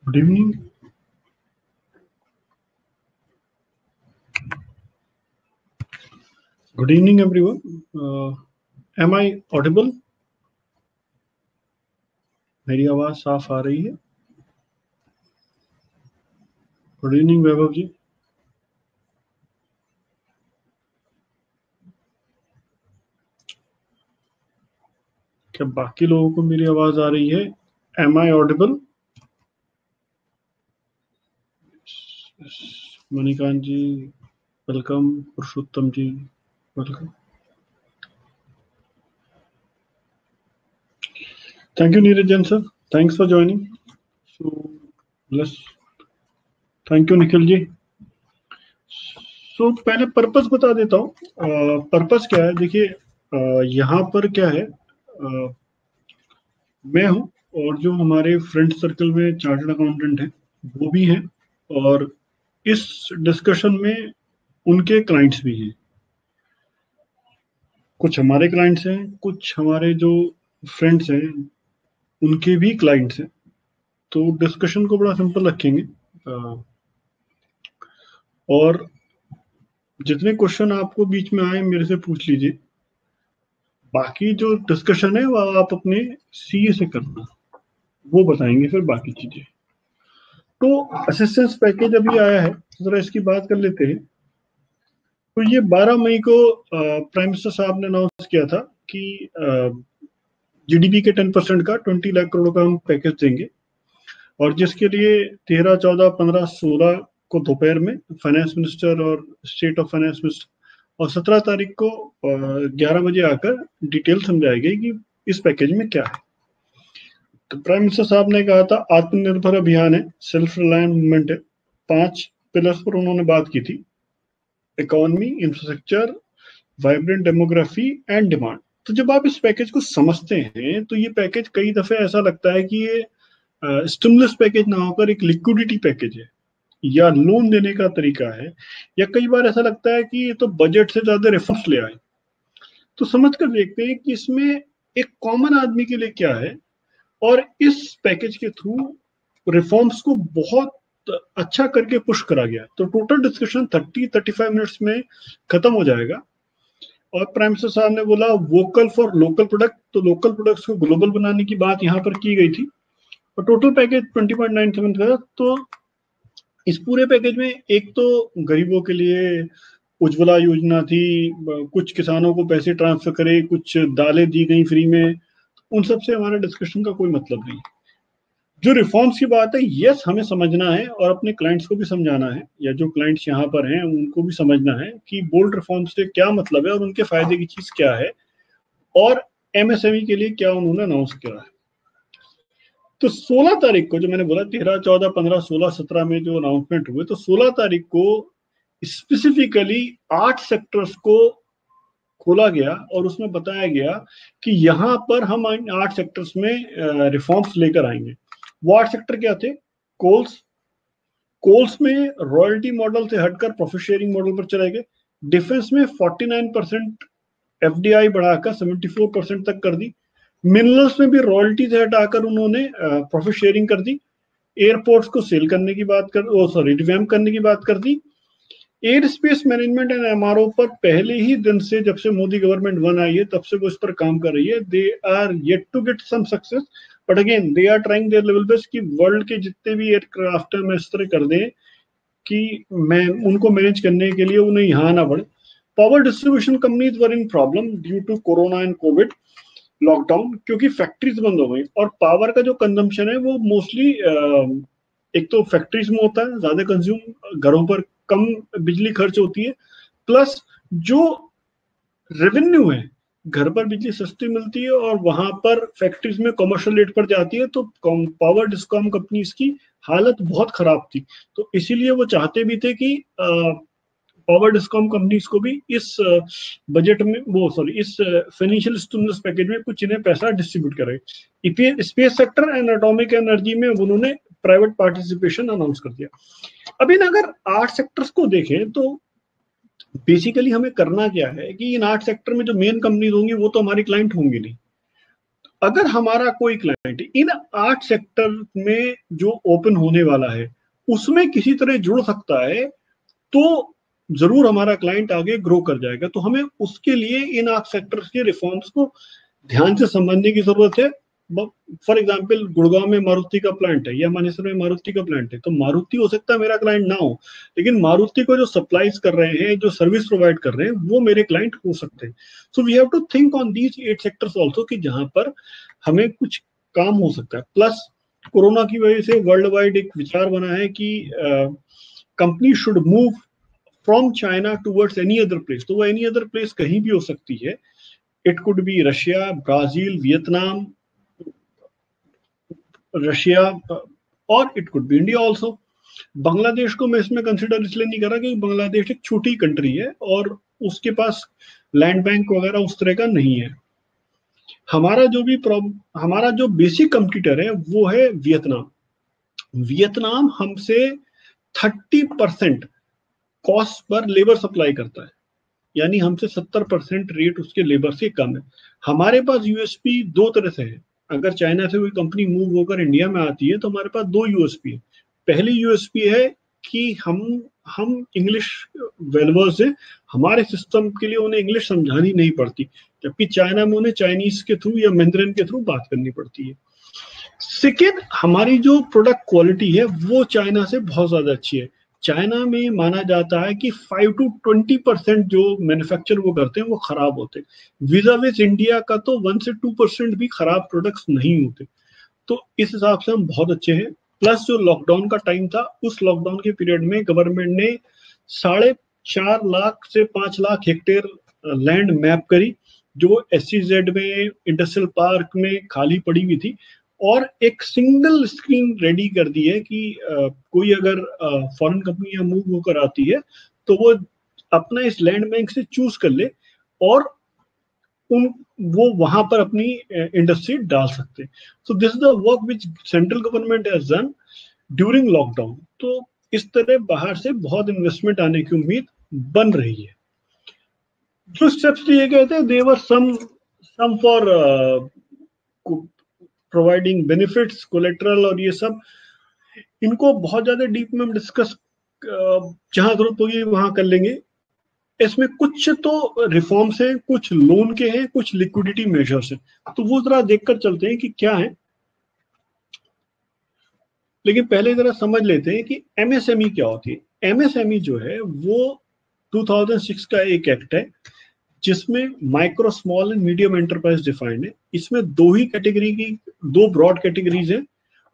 Good evening. Good evening, everyone. Am I audible? मेरी आवाज साफ आ रही है? गुड इवनिंग वैभव जी. क्या बाकी लोगों को मेरी आवाज आ रही है? Am I audible? Manikant ji welcome. Purushottam ji welcome. Thank you, Niranjan sir. Thanks for joining. So let's. Thank you, Nikhil ji. पहले पर्पस बता देता हूँ. पर्पस क्या है? देखिए, यहाँ पर क्या है, मैं हूँ और जो हमारे फ्रेंड सर्कल में चार्टर्ड अकाउंटेंट हैं वो भी हैं, और इस डिस्कशन में उनके क्लाइंट्स भी हैं. कुछ हमारे क्लाइंट्स हैं, कुछ हमारे जो फ्रेंड्स हैं उनके भी क्लाइंट्स हैं. तो डिस्कशन को बड़ा सिंपल रखेंगे, और जितने क्वेश्चन आपको बीच में आए मेरे से पूछ लीजिए. बाकी जो डिस्कशन है वो आप अपने सीए से करना, वो बताएंगे फिर बाकी चीजें. तो असिस्टेंस पैकेज अभी आया है, तो जरा इसकी बात कर लेते हैं. तो ये 12 मई को प्राइम मिनिस्टर साहब ने अनाउंस किया था कि जीडीपी के 10% का 20 लाख करोड़ का हम पैकेज देंगे, और जिसके लिए 13, 14, 15, 16 को दोपहर में फाइनेंस मिनिस्टर और स्टेट ऑफ फाइनेंस मिनिस्टर, और 17 तारीख को 11 बजे आकर डिटेल समझाई गई कि इस पैकेज में क्या है. तो प्राइम मिनिस्टर साहब ने कहा था आत्मनिर्भर अभियान है, सेल्फ रिलायंट मूवमेंट है. 5 पिलर्स पर उन्होंने बात की थी: economy, infrastructure, vibrant demography and demand. तो जब आप इस पैकेज को समझते हैं तो ये पैकेज कई दफे ऐसा लगता है कि ये स्टिमुलस पैकेज ना होकर एक लिक्विडिटी पैकेज है या लोन देने का तरीका है, या कई बार ऐसा लगता है कि ये तो बजट से ज्यादा रिफॉर्म्स ले आए. तो समझ कर देखते हैं कि इसमें एक कॉमन आदमी के लिए क्या है, और इस पैकेज के थ्रू रिफॉर्म्स को बहुत अच्छा करके पुश करा गया. तो टोटल डिस्कशन 30-35 मिनट्स में खत्म हो जाएगा. और प्राइम मिनिस्टर साहब ने बोला वोकल फॉर लोकल प्रोडक्ट, तो लोकल प्रोडक्ट्स को ग्लोबल बनाने की बात यहाँ पर की गई थी. और टोटल पैकेज 20.97 था. तो इस पूरे पैकेज में एक तो गरीबों के लिए उज्ज्वला योजना थी, कुछ किसानों को पैसे ट्रांसफर करे, कुछ दालें दी गई फ्री में. उन सब से हमारे डिस्कशन का कोई मतलब नहीं. जो रिफॉर्म्स की बात है, यस हमें समझना है और अपने क्लाइंट्स को भी समझाना है, या जो क्लाइंट्स यहाँ पर हैं उनको भी समझना है कि बोल्ड रिफॉर्म्स से क्या मतलब है और उनके फायदे की चीज क्या है, और एमएसएमई के लिए क्या उन्होंने अनाउंस किया है. तो 16 तारीख को जो मैंने बोला 13, 14, 15, 16, 17 में जो अनाउंसमेंट हुए, तो 16 तारीख को स्पेसिफिकली 8 सेक्टर्स को खोला गया और उसमें बताया गया कि यहाँ पर हम 8 सेक्टर्स में रिफॉर्म्स लेकर आएंगे. वो 8 सेक्टर क्या थे? कोल्स में रॉयल्टी मॉडल से हटकर प्रॉफिट शेयरिंग मॉडल पर चले गए. डिफेंस में 49% एफडीआई बढ़ाकर 74% तक कर दी. मिनरल्स में भी रॉयल्टी से हटाकर उन्होंने प्रॉफिट शेयरिंग कर दी. एयरपोर्ट्स को सेल करने की बात रिवैम्प करने की बात कर दी. Air space management and MRO पर पहले ही दिन से, जब से मोदी गवर्नमेंट 1 आई है तब से वो इस पर काम कर रही है. They are yet to get some success, but again they are trying their level best कि वर्ल्ड के जितने भी एयरक्राफ्ट है मैं इस तरह कर दें कि मैं उनको मैनेज करने के लिए उन्हें यहाँ ना पड़े. Power distribution companies were in problem due to corona and covid lockdown, क्योंकि फैक्ट्रीज बंद हो गई. और पावर का जो कंजम्पशन है वो मोस्टली एक तो फैक्ट्रीज में होता है, ज्यादा कंज्यूम, घरों पर कम बिजली खर्च होती है, प्लस जो रेवेन्यू है, घर पर बिजली सस्ती मिलती है और वहां पर फैक्ट्रीज में कमर्शियल रेट पर जाती है. तो पावर डिस्कॉम कंपनीज की हालत बहुत खराब थी. तो इसीलिए वो चाहते भी थे कि पावर डिस्कॉम कंपनीज को भी इस बजट में इस फाइनेंशियल स्टिमुलस पैकेज में कुछ इन्हें पैसा डिस्ट्रीब्यूट करे. Space sector and atomic energy में उन्होंने प्राइवेट पार्टिसिपेशन अनाउंस कर दिया. अभी ना अगर 8 सेक्टर्स को देखें तो बेसिकली हमें करना क्या है कि इन 8 सेक्टर में जो मेन कंपनीज होंगी वो तो हमारी क्लाइंट होंगी नहीं. अगर हमारा कोई क्लाइंट इन 8 सेक्टर में जो ओपन होने वाला है उसमें किसी तरह जुड़ सकता है तो जरूर हमारा क्लाइंट आगे ग्रो कर जाएगा। तो हमें उसके लिए इन 8 सेक्टर्स के रिफॉर्म्स को ध्यान से समझने की जरूरत है। फॉर एग्जाम्पल, गुड़गांव में मारुति का प्लांट है या मानेसर में मारुति का प्लांट है, तो मारुति हो सकता है मेरा क्लाइंट ना हो, लेकिन मारुति को जो सप्लाईज कर रहे हैं, जो सर्विस प्रोवाइड कर रहे हैं, वो मेरे क्लाइंट हो सकते हैं। So we have to think on these 8 sectors also कि जहां पर हमें कुछ काम हो सकता है। प्लस कोरोना की वजह से वर्ल्ड वाइड एक विचार बना है कि company should move from China towards any other place. तो वो एनी अदर प्लेस कहीं भी हो सकती है। It could be Russia, Brazil, Vietnam, Russia, और it could be India also. Bangladesh को मैं इसमें कंसिडर इसलिए नहीं कर रहा क्योंकि बांग्लादेश एक छोटी कंट्री है और उसके पास लैंड बैंक वगैरह उस तरह का नहीं है। हमारा जो बेसिक कंपटीटर है वो है वियतनाम। वियतनाम हमसे 30% कॉस्ट पर लेबर सप्लाई करता है, यानी हमसे 70% रेट उसके लेबर से कम है। हमारे पास यूएसपी दो तरह से है। अगर चाइना से कोई कंपनी मूव होकर इंडिया में आती है तो हमारे पास दो यूएसपी है। पहली यूएसपी है कि हम इंग्लिश वेलवर्स हैं, हमारे सिस्टम के लिए उन्हें इंग्लिश समझानी नहीं पड़ती, जबकि चाइना में उन्हें चाइनीज के थ्रू या मैंड्रिन के थ्रू बात करनी पड़ती है। सेकेंड, हमारी जो प्रोडक्ट क्वालिटी है वो चाइना से बहुत ज्यादा अच्छी है। चाइना में माना जाता है कि 5 to 20% जो मैन्युफैक्चर वो करते हैं वो खराब होते हैं। विज़ाविज़ इंडिया का तो 1 से 2% भी खराब प्रोडक्ट्स नहीं होते। तो इस हिसाब से हम बहुत अच्छे हैं। प्लस जो लॉकडाउन का टाइम था, उस लॉकडाउन के पीरियड में गवर्नमेंट ने 4.5 लाख से 5 लाख हेक्टेयर लैंड मैप करी, जो SEZ में, इंडस्ट्रियल पार्क में खाली पड़ी हुई थी, और एक सिंगल स्क्रीन रेडी कर दी है कि कोई अगर फॉरेन कंपनी मूव होकर आती है तो वो अपना इस लैंड बैंक से चूज कर ले और वो वहां पर अपनी इंडस्ट्री डाल सकते हैं। सो this is the work which central government has done during lockdown. तो इस तरह बाहर से बहुत इन्वेस्टमेंट आने की उम्मीद बन रही है। जो स्टेप्स लिए गए थे, दे वर सम फॉर प्रोवाइडिंग बेनिफिट्स, कोलेट्रल और ये सब। इनको बहुत ज्यादा डीप में हम डिस्कस जहां जरूरत होगी वहां कर लेंगे। इसमें कुछ तो रिफॉर्म्स हैं, कुछ लोन के हैं, कुछ लिक्विडिटी मेजर्स हैं, तो वो जरा देखकर चलते हैं कि क्या है। लेकिन पहले जरा समझ लेते हैं कि MSME क्या होती है। MSME जो है वो 2006 का एक एक्ट है जिसमें micro, small and medium enterprise defined है। इसमें दो ब्रॉड कैटेगरीज है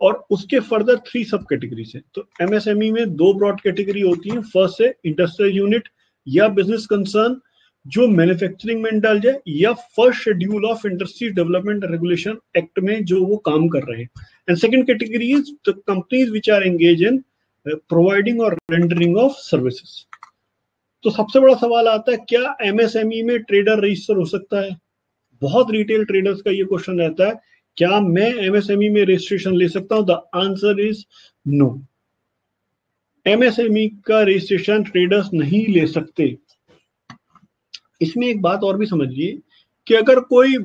और उसके फर्दर 3 सब कैटेगरीज है। तो MSME में 2 ब्रॉड कैटेगरी होती है। फर्स्ट है इंडस्ट्रियल यूनिट या बिजनेस कंसर्न जो मैन्युफैक्चरिंग में इंडल्ज है, या first schedule of industry development regulation act में जो वो काम कर रहे हैं। And second category is the companies which are engage in providing और रेंडरिंग ऑफ सर्विसेज। तो सबसे बड़ा सवाल आता है, क्या MSME में ट्रेडर रजिस्टर हो सकता है? बहुत रिटेल ट्रेडर्स का ये क्वेश्चन रहता है, क्या मैं MSME में रजिस्ट्रेशन ले सकता हूं? The answer is no. MSME का रजिस्ट्रेशन ट्रेडर्स नहीं ले सकते। इसमें एक बात और भी समझिए कि अगर कोई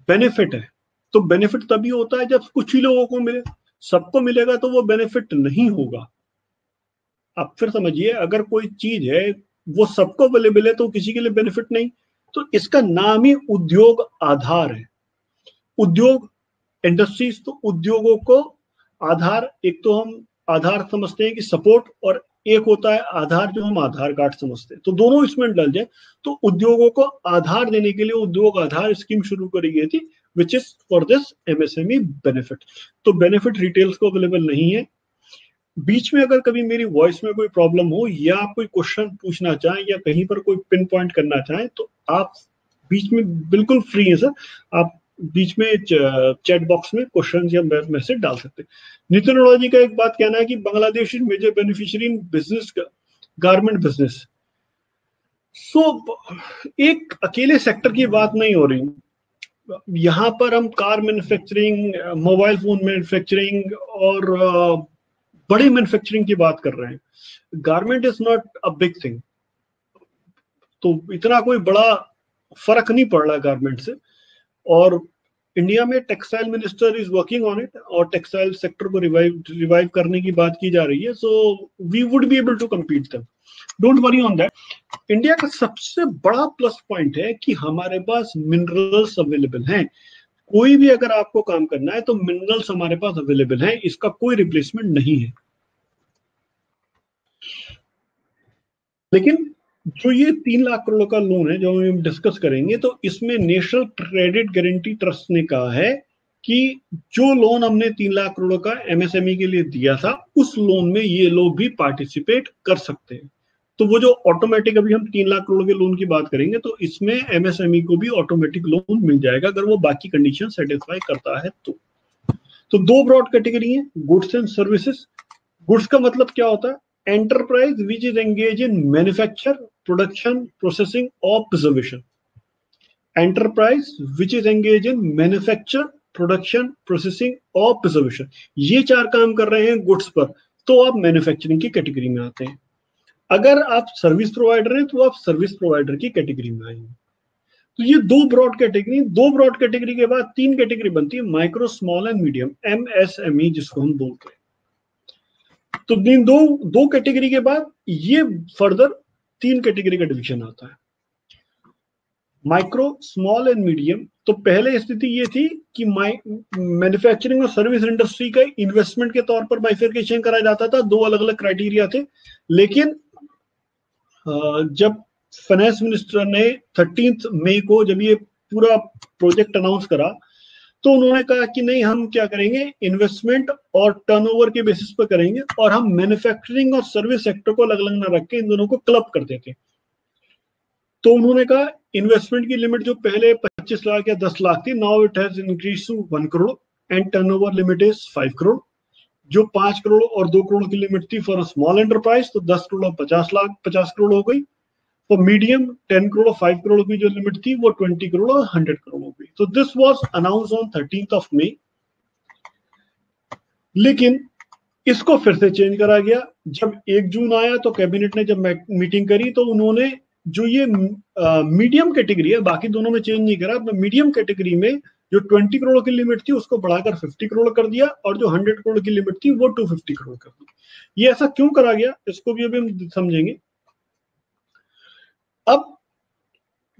बेनिफिट है तो बेनिफिट तभी होता है जब कुछ ही लोगों को मिले। सबको मिलेगा तो वो बेनिफिट नहीं होगा। अब फिर समझिए, अगर कोई चीज है वो सबको अवेलेबल है तो किसी के लिए बेनिफिट नहीं। तो इसका नाम ही उद्योग आधार है। उद्योग, इंडस्ट्रीज, तो उद्योगों को आधार, एक तो हम आधार समझते हैं कि सपोर्ट, और एक होता है आधार जो हम आधार कार्ड समझते हैं। तो दोनों इसमें डल जाए तो उद्योगों को आधार देने के लिए उद्योग आधार स्कीम शुरू करी गई थी, which is for this MSME benefit. तो बेनिफिट रिटेल्स को अवेलेबल नहीं है। बीच में अगर कभी मेरी वॉइस में कोई प्रॉब्लम हो या आप कोई क्वेश्चन पूछना चाहें या कहीं पर कोई पिन पॉइंट करना चाहें तो आप बीच में बिल्कुल फ्री हैं सर। आप बीच में चैट बॉक्स में क्वेश्चन या मैसेज डाल सकते हैं। नितिन अरोड़ा जी का एक बात कहना है कि Bangladesh is major beneficiary in business, garment business. So एक अकेले सेक्टर की बात नहीं हो रही। यहाँ पर हम car manufacturing, mobile phone manufacturing और बड़ी मैन्युफैक्चरिंग की बात कर रहे हैं। Garment is not a big thing. तो इतना कोई बड़ा फर्क नहीं पड़ रहा गारमेंट से। और इंडिया में textile minister is working on it, और टेक्सटाइल सेक्टर को रिवाइव करने की बात की जा रही है। So we would be able to compete them, don't worry on that. India का सबसे बड़ा प्लस पॉइंट है कि हमारे पास मिनरल्स अवेलेबल हैं। कोई भी अगर आपको काम करना है तो मिनरल्स हमारे पास अवेलेबल हैं, इसका कोई रिप्लेसमेंट नहीं है। लेकिन जो ये 3 लाख करोड़ का लोन है जो हम डिस्कस करेंगे, तो इसमें नेशनल क्रेडिट गारंटी ट्रस्ट ने कहा है कि जो लोन हमने 3 लाख करोड़ का एमएसएमई के लिए दिया था, उस लोन में ये लोग भी पार्टिसिपेट कर सकते हैं। तो वो जो ऑटोमेटिक, अभी हम 3 लाख करोड़ के लोन की बात करेंगे, तो इसमें एमएसएमई को भी ऑटोमेटिक लोन मिल जाएगा अगर वो बाकी कंडीशन सेटिस्फाई करता है तो 2 ब्रॉड कैटेगरी है, गुड्स एंड सर्विसेज। गुड्स का मतलब क्या होता है? Enterprise which is engage in manufacture, production, processing और preservation. Enterprise which is engage in manufacture, production, processing और प्रिजर्वेशन, ये 4 काम कर रहे हैं गुड्स पर, तो आप मैन्युफैक्चरिंग की कैटेगरी में आते हैं। अगर आप सर्विस प्रोवाइडर हैं तो आप सर्विस प्रोवाइडर की कैटेगरी में आएंगे। तो ये 2 ब्रॉड कैटेगरी, 2 ब्रॉड कैटेगरी के बाद 3 कैटेगरी बनती है, micro, small and medium, MSME जिसको हम बोलते हैं। तो इन दो कैटेगरी के बाद ये फर्दर 3 कैटेगरी का डिवीजन आता है, माइक्रो, स्मॉल एंड मीडियम। तो पहले स्थिति ये थी कि मैन्युफैक्चरिंग और सर्विस इंडस्ट्री का इन्वेस्टमेंट के तौर पर बाइफर्केशन कराया जाता था, 2 अलग अलग क्राइटेरिया थे। लेकिन जब फाइनेंस मिनिस्टर ने 13 मई को जब ये पूरा प्रोजेक्ट अनाउंस करा, तो उन्होंने कहा कि नहीं, हम क्या करेंगे, इन्वेस्टमेंट और टर्नओवर के बेसिस पर करेंगे, और हम मैन्युफैक्चरिंग और सर्विस सेक्टर को अलग अलग ना रख के इन दोनों को क्लब कर देते। तो उन्होंने कहा इन्वेस्टमेंट की लिमिट जो पहले 25 लाख या 10 लाख थी, now it has increase to 1 crore, and turnover limit is 5 crore. जो 5 करोड़ और 2 करोड़ की लिमिट थी फॉर स्मॉल एंटरप्राइज, तो 10 करोड़ और 50 करोड़ हो गई। तो मीडियम 10 करोड़ और 5 करोड़ की जो लिमिट थी वो 20 करोड़ और 100 करोड़ हो गई। तो दिस वाज अनाउंस ऑन 13 मई। लेकिन इसको फिर से चेंज करा गया। जब 1 जून आया तो कैबिनेट ने जब मीटिंग करी, तो उन्होंने जो ये मीडियम कैटेगरी है, बाकी दोनों में चेंज नहीं करा, मीडियम कैटेगरी में जो 20 करोड़ की लिमिट थी उसको बढ़ाकर 50 करोड़ कर दिया, और जो 100 करोड़ की लिमिट थी वो 250 करोड़ कर दी। ये ऐसा क्यों करा गया, इसको भी अभी हम समझेंगे। अब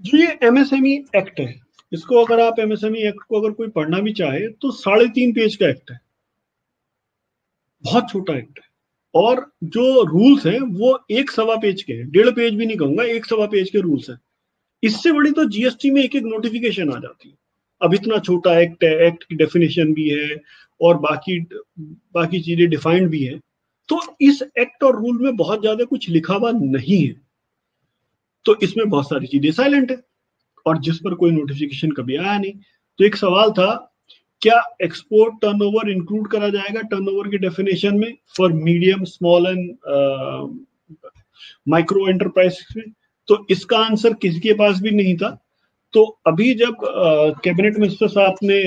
जो ये एमएसएमई एक्ट है, इसको अगर आप एमएसएमई एक्ट को अगर कोई पढ़ना भी चाहे तो 3.5 पेज का एक्ट है, बहुत छोटा एक्ट है। और जो रूल्स हैं वो 1.25 पेज के हैं, 1.5 पेज भी नहीं कहूंगा, 1.25 पेज के रूल्स हैं। इससे बड़ी तो जीएसटी में एक एक नोटिफिकेशन आ जाती है। अब इतना छोटा एक्ट है, एक्ट की डेफिनेशन भी है और बाकी चीजें डिफाइंड भी है। तो इस एक्ट और रूल में बहुत ज्यादा कुछ लिखा हुआ नहीं है, तो इसमें बहुत सारी चीजें साइलेंट है, और जिस पर कोई नोटिफिकेशन कभी आया नहीं। तो एक सवाल था, क्या एक्सपोर्ट टर्नओवर इंक्लूड करा जाएगा टर्नओवर की डेफिनेशन में for medium, small and micro enterprise में? तो इसका आंसर किसी के पास भी नहीं था। तो अभी जब कैबिनेट मिनिस्टर साहब ने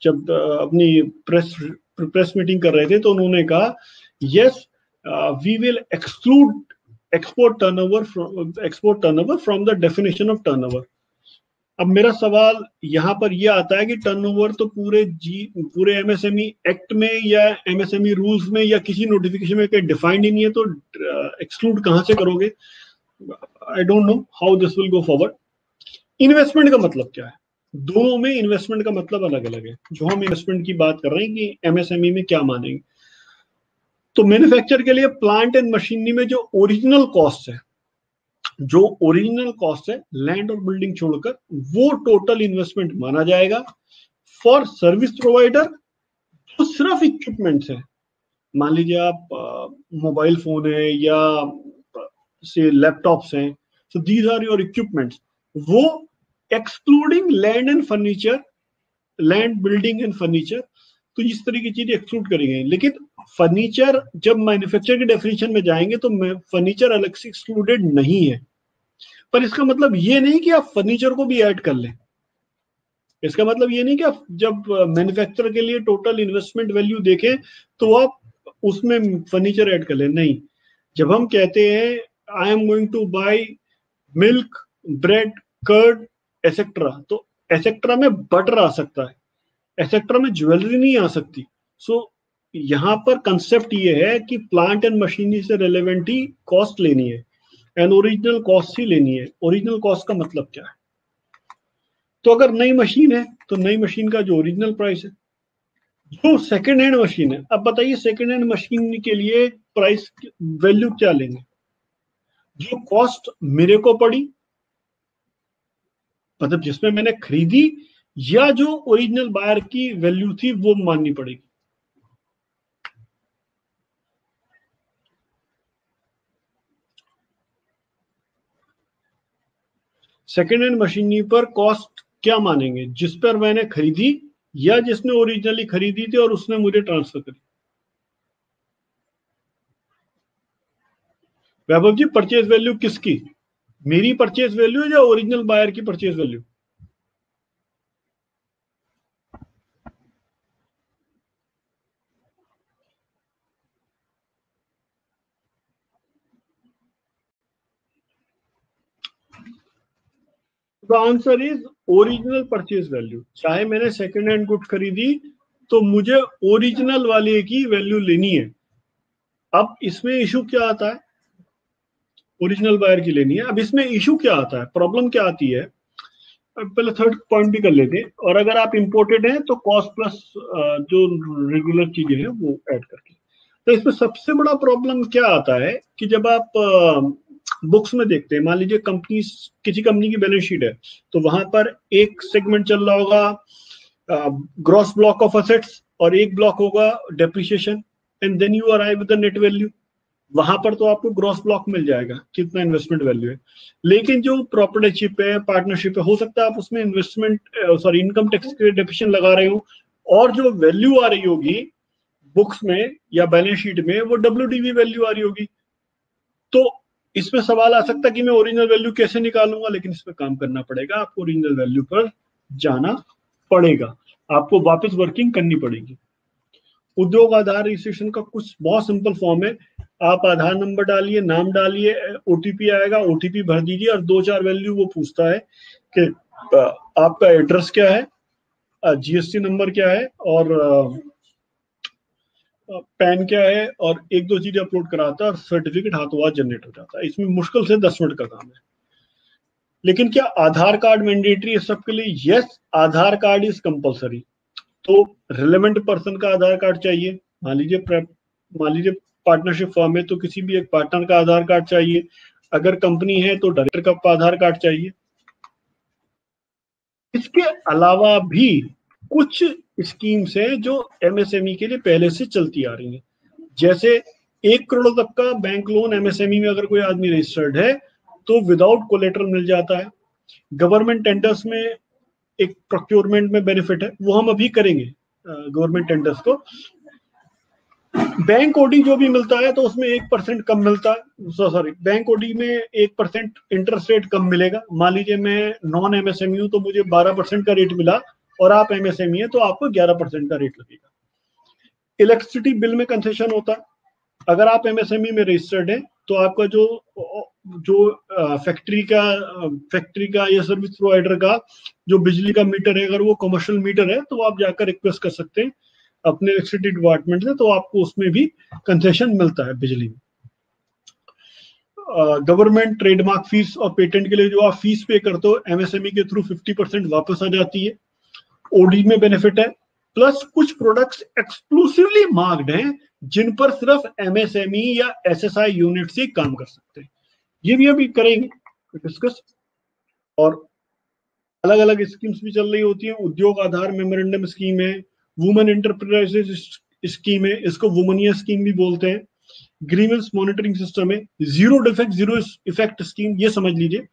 जब अपनी प्रेस मीटिंग कर रहे थे, तो उन्होंने कहा yes, we will exclude export turnover from the definition of turnover. अब मेरा सवाल यहाँ पर यह आता है कि टर्नओवर तो पूरे एमएसएमई एक्ट में या एमएसएमई रूल्स में या किसी नोटिफिकेशन में कहीं डिफाइंड ही नहीं है, तो एक्सक्लूड कहां से करोगे? I don't know how this will go forward. Investment का मतलब क्या है? दोनों में इन्वेस्टमेंट का मतलब अलग अलग है। जो हम इन्वेस्टमेंट की बात कर रहे हैं कि एमएसएमई में क्या मानेंगे, तो मैन्युफैक्चर के लिए प्लांट एंड मशीनरी में जो ओरिजिनल कॉस्ट है, लैंड और बिल्डिंग छोड़कर, वो टोटल इन्वेस्टमेंट माना जाएगा। फॉर सर्विस प्रोवाइडर तो सिर्फ इक्विपमेंट्स है, मान लीजिए आप मोबाइल फोन है या से लैपटॉप्स हैं, so these are your equipments, वो excluding land and furniture, land, building and furniture, तो इस तरह की चीजें एक्सक्लूड करी गई। लेकिन फर्नीचर जब मैन्युफैक्चर की डेफिनेशन में जाएंगे तो फर्नीचर अलग से एक्सक्लूडेड नहीं है। पर इसका मतलब ये नहीं कि आप फर्नीचर को भी ऐड कर लें। इसका मतलब ये नहीं कि आप जब मैन्युफैक्चर के लिए टोटल इन्वेस्टमेंट वैल्यू देखें तो आप उसमें फर्नीचर ऐड कर लें, नहीं। जब हम कहते हैं I am going to buy milk, bread, curd etcetera, तो एसेट्रा में बटर आ सकता है, एसेट्रा में ज्वेलरी नहीं आ सकती। सो यहाँ पर कंसेप्ट ये है कि प्लांट एंड मशीनरी से रिलेवेंट ही कॉस्ट लेनी है, एंड ओरिजिनल कॉस्ट ही लेनी है। ओरिजिनल कॉस्ट का मतलब क्या है? तो अगर नई मशीन है तो नई मशीन का जो ओरिजिनल प्राइस है, जो सेकेंड हैंड मशीन है, अब बताइए सेकेंड हैंड मशीन के लिए प्राइस वैल्यू क्या लेंगे? जो कॉस्ट मेरे को पड़ी, मतलब जिसमें मैंने खरीदी, या जो ओरिजिनल बायर की वैल्यू थी वो माननी पड़ेगी। सेकेंड हैंड मशीनरी पर कॉस्ट क्या मानेंगे? जिस पर मैंने खरीदी या जिसने ओरिजिनली खरीदी थी और उसने मुझे ट्रांसफर करी। वैभव जी, परचेज वैल्यू किसकी? मेरी परचेज वैल्यू या ओरिजिनल बायर की purchase value? The answer is original purchase value. चाहे मैंने सेकेंड हैंड गुड्स खरीदी तो मुझे ओरिजिनल वाले की वैल्यू लेनी है। अब इसमें इशू क्या आता है? ओरिजिनल बायर की लेनी है। अब इसमें इशू क्या आता है, प्रॉब्लम क्या आती है? पहले थर्ड पॉइंट भी कर लेते हैं, और अगर आप इंपोर्टेड हैं तो कॉस्ट प्लस जो रेगुलर चीजें हैं वो ऐड करके। तो इसमें सबसे बड़ा प्रॉब्लम क्या आता है कि जब आप बुक्स में देखते हैं, मान लीजिए कंपनी, किसी कंपनी की बैलेंस शीट है, तो वहां पर एक सेगमेंट चल रहा होगा ग्रॉस ब्लॉक ऑफ असेट्स, और एक ब्लॉक होगा depreciation, and then you arrive with the net value. वहां पर तो आपको ग्रॉस ब्लॉक मिल जाएगा कितना इन्वेस्टमेंट वैल्यू है। लेकिन जो प्रॉपर्टीशिप है, पार्टनरशिप है, हो सकता है आप उसमें इन्वेस्टमेंट सॉरी इनकम टैक्स के डेफिशिएशन लगा रहे हो, और जो वैल्यू आ रही होगी बुक्स में या बैलेंस शीट में वो WDV वैल्यू आ रही होगी। तो इसमें सवाल आ सकता है कि मैं ओरिजिनल वैल्यू कैसे निकालूंगा, लेकिन इसमें काम करना पड़ेगा, आपको ओरिजिनल वैल्यू पर जाना पड़ेगा, आपको वापस वर्किंग करनी पड़ेगी। उद्योग आधार रजिस्ट्रेशन का कुछ बहुत सिंपल फॉर्म है, आप आधार नंबर डालिए, नाम डालिए, OTP आएगा, OTP भर दीजिए, और 2-4 वैल्यू वो पूछता है कि आपका एड्रेस क्या है, GST नंबर क्या है, और पैन क्या है, और 1-2 चीजें अपलोड कराता है और सर्टिफिकेट हाथों हाथ जनरेट हो जाता है। इसमें मुश्किल से 10 मिनट का काम है। लेकिन क्या आधार कार्ड मैंडेटरी है सबके लिए? Yes, Aadhaar card is compulsory. तो रिलेवेंट पर्सन का आधार कार्ड चाहिए। मान लीजिए पार्टनरशिप फर्म है तो किसी भी एक पार्टनर का आधार कार्ड चाहिए। अगर कंपनी है तो डायरेक्टर का आधार कार्ड चाहिए। इसके अलावा भी कुछ स्कीम्स हैं जो MSME के लिए पहले से चलती आ रही हैं, जैसे 1 करोड़ तक का बैंक लोन MSME में अगर कोई आदमी रजिस्टर्ड है तो विदाउट कोलेटरल मिल जाता है। गवर्नमेंट टेंडर्स में एक प्रोक्योरमेंट में बेनिफिट है, वो हम अभी करेंगे गवर्नमेंट टेंडर्स को। बैंक ओडी जो भी मिलता है तो उसमें 1% कम मिलता है, सॉरी बैंक ओडी में 1% इंटरेस्ट रेट कम मिलेगा। मान लीजिए मैं नॉन MSME हूं तो मुझे 12% का रेट मिला, और आप MSME है तो आपको 11% का रेट लगेगा। इलेक्ट्रिसिटी बिल में कंसेशन होता है। अगर आप MSME में रजिस्टर्ड है तो आपका जो जो फैक्ट्री का या सर्विस प्रोवाइडर का जो बिजली का मीटर है, अगर वो कमर्शियल मीटर है तो आप जाकर रिक्वेस्ट कर सकते हैं अपने इलेक्ट्रिसिटी डिपार्टमेंट से, तो आपको उसमें भी कंसेशन मिलता है बिजली में। गवर्नमेंट ट्रेडमार्क फीस और पेटेंट के लिए जो आप फीस पे करते हो MSME के थ्रू 50% वापस आ जाती है। ओडी में बेनिफिट है, प्लस कुछ प्रोडक्ट्स एक्सक्लूसिवली मार्क्ड हैं जिन पर सिर्फ MSME या SSI यूनिट से काम कर सकते हैं। ये भी अभी करेंगे डिस्कस। और अलग अलग स्कीम्स भी चल रही होती हैं। उद्योग आधार मेमोरेंडम स्कीम है, वुमेन एंटरप्राइजेस स्कीम है, इसको वुमनिया स्कीम भी बोलते हैं। ग्रीवेंस मॉनिटरिंग सिस्टम है, zero defect zero effect scheme, ये समझ लीजिए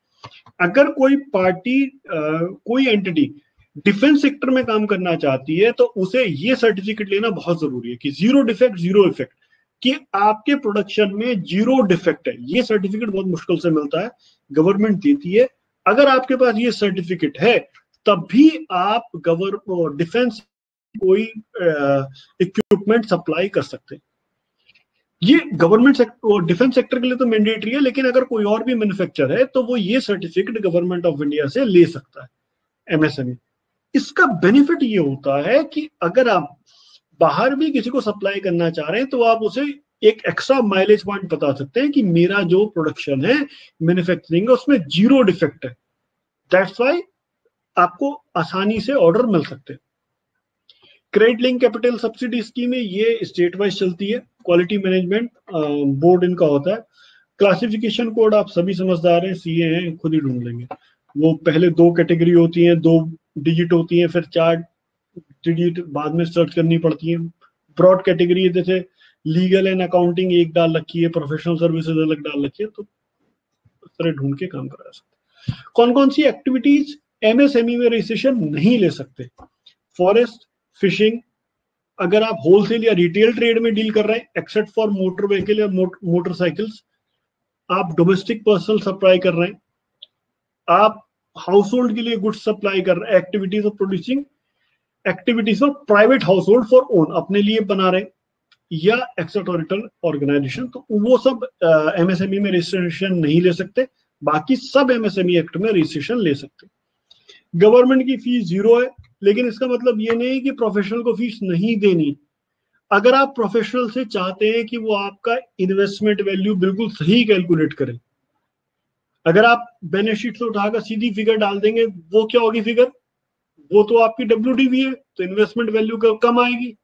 अगर कोई पार्टी कोई एंटिटी डिफेंस सेक्टर में काम करना चाहती है तो उसे ये सर्टिफिकेट लेना बहुत जरूरी है कि जीरो डिफेक्ट जीरो इफेक्ट, कि आपके प्रोडक्शन में जीरो डिफेक्ट है। ये सर्टिफिकेट बहुत मुश्किल से मिलता है, गवर्नमेंट देती है। अगर आपके पास ये सर्टिफिकेट है तब भी आप डिफेंस कोई इक्विपमेंट सप्लाई कर सकते हैं। ये गवर्नमेंट सेक्टर, डिफेंस सेक्टर के लिए तो मैंडेटरी है, लेकिन अगर कोई और भी मैन्युफैक्चर है तो वो ये सर्टिफिकेट गवर्नमेंट ऑफ इंडिया से ले सकता है, एमएसएमई। इसका बेनिफिट ये होता है कि अगर आप बाहर भी किसी को सप्लाई करना चाह रहे हैं तो आप उसे एक एक्स्ट्रा माइलेज पॉइंट बता सकते हैं कि मेरा जो प्रोडक्शन है, मैन्युफैक्चरिंग है, उसमें 0 डिफेक्ट है। दैट्स वाई आपको आसानी से ऑर्डर मिल सकते हैं। Credit link capital subsidy scheme है, ये स्टेट वाइज चलती है, क्वालिटी मैनेजमेंट बोर्ड इनका होता है। क्लासिफिकेशन कोड आप सभी समझदार हैं, सीए हैं, खुद ही ढूंढ लेंगे। वो पहले 2 कैटेगरी होती हैं, 2 डिजिट होती हैं, फिर 4 डिजिट बाद में सर्च करनी पड़ती है। ब्रॉड कैटेगरी जैसे लीगल एंड अकाउंटिंग एक डाल रखी है, प्रोफेशनल सर्विसेज अलग डाल रखी है, तो इस तरह ढूंढ के काम करा सकते हैं। कौन कौन सी एक्टिविटीज एमएसएमई में रजिस्ट्रेशन नहीं ले सकते? फॉरेस्ट, फिशिंग, अगर आप होलसेल या रिटेल ट्रेड में डील कर रहे हैं, एक्सेप्ट फॉर मोटर व्हीकल या मोटरसाइकिल्स, आप डोमेस्टिक पर्सनल सप्लाई कर रहे हैं, आप हाउस होल्ड के लिए गुड्स सप्लाई कर रहे हैं, activities of producing, activities of private house hold for own, अपने लिए बना रहे, या एक्सेटोरिटल ऑर्गेनाइजेशन, तो वो सब एमएसएमई में रजिस्ट्रेशन नहीं ले सकते। बाकी सब एमएसएमई एक्ट में रजिस्ट्रेशन ले सकते। गवर्नमेंट की फीस 0 है, लेकिन इसका मतलब ये नहीं कि प्रोफेशनल को फीस नहीं देनी। अगर आप प्रोफेशनल से चाहते हैं कि वो आपका इन्वेस्टमेंट वैल्यू बिल्कुल सही कैलकुलेट करें, अगर आप बैलेंस शीट से उठाकर सीधी फिगर डाल देंगे, वो क्या होगी फिगर? वो तो आपकी WDV है, तो इन्वेस्टमेंट वैल्यू कम आएगी।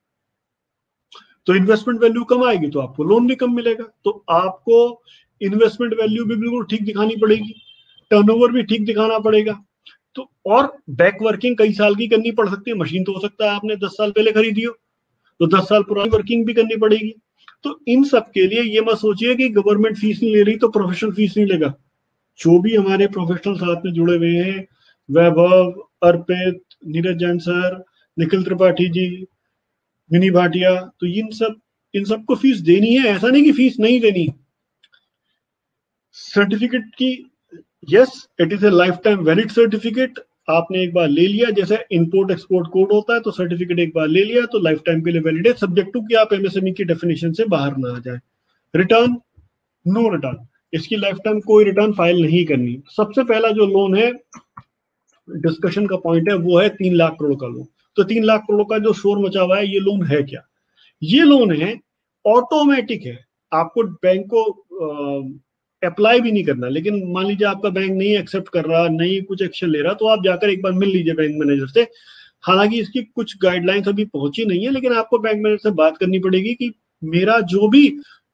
तो इन्वेस्टमेंट वैल्यू कम आएगी तो आपको लोन भी कम मिलेगा। तो आपको इन्वेस्टमेंट वैल्यू भी बिल्कुल ठीक दिखानी पड़ेगी, टर्नओवर भी ठीक दिखाना पड़ेगा। तो और बैक वर्किंग कई साल की करनी पड़ सकती है। मशीन तो हो सकता है आपने 10 साल पहले खरीदी हो, तो 10 साल पुरानी वर्किंग भी करनी पड़ेगी। तो इन सब के लिए ये मत सोचिए कि गवर्नमेंट फीस नहीं ले रही तो प्रोफेशनल फीस नहीं लेगा। जो भी हमारे प्रोफेशनल साथ में जुड़े हुए हैं, वैभव, अर्पित, नीरज जैन सर, निखिल त्रिपाठी जी, मिनी भाटिया, तो इन सबको फीस देनी है, ऐसा नहीं कि फीस नहीं देनी। सर्टिफिकेट की, yes it is a life time valid certificate. आपने एक बार ले लिया, जैसे इंपोर्ट एक्सपोर्ट कोड होता है, तो सर्टिफिकेट एक बार ले लिया तो लाइफ टाइम के लिए वैलिड है, सब्जेक्ट टू कि आप एमएसएमई की डेफिनेशन से बाहर ना आ जाए। रिटर्न, नो रिटर्न, इसकी लाइफ टाइम कोई रिटर्न फाइल नहीं करनी। सबसे पहला जो लोन है, डिस्कशन का पॉइंट है, वो है 3 लाख करोड़ का लोन। तो 3 लाख करोड़ का जो शोर मचा हुआ है, ये लोन है क्या? ये लोन है ऑटोमेटिक है, आपको बैंक को अप्लाई भी नहीं करना। लेकिन मान लीजिए आपका बैंक नहीं एक्सेप्ट कर रहा, नहीं कुछ एक्शन ले रहा, तो आप जाकर एक बार मिल लीजिए बैंक मैनेजर से। हालांकि इसकी कुछ गाइडलाइंस अभी पहुंची नहीं है, लेकिन आपको बैंक मैनेजर से बात करनी पड़ेगी कि मेरा जो भी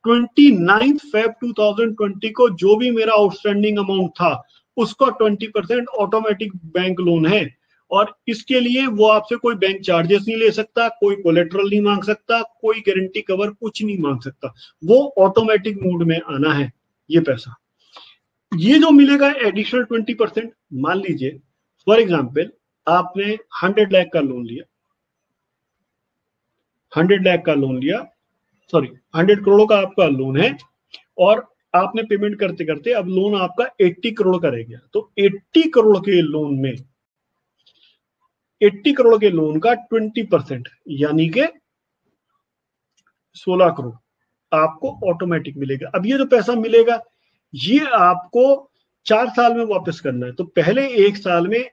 29 Feb 2020 को जो भी मेरा आउटस्टैंडिंग अमाउंट था, उसका 20% ऑटोमेटिक बैंक लोन है। और इसके लिए वो आपसे कोई बैंक चार्जेस नहीं ले सकता, कोई कोलेट्रल नहीं मांग सकता, कोई गारंटी कवर कुछ नहीं मांग सकता। वो ऑटोमेटिक मोड में आना है ये पैसा। ये जो मिलेगा एडिशनल 20%, मान लीजिए फॉर एग्जांपल आपने 100 लाख का लोन लिया, 100 लाख का लोन लिया, सॉरी 100 करोड़ का आपका लोन है, और आपने पेमेंट करते करते अब लोन आपका 80 करोड़ का रह गया। तो 80 करोड़ के लोन में 80 करोड़ के लोन का 20% यानी के 16 करोड़ आपको ऑटोमेटिक मिलेगा। अब ये जो पैसा मिलेगा, ये आपको 4 साल में वापस करना है। तो पहले 1 साल में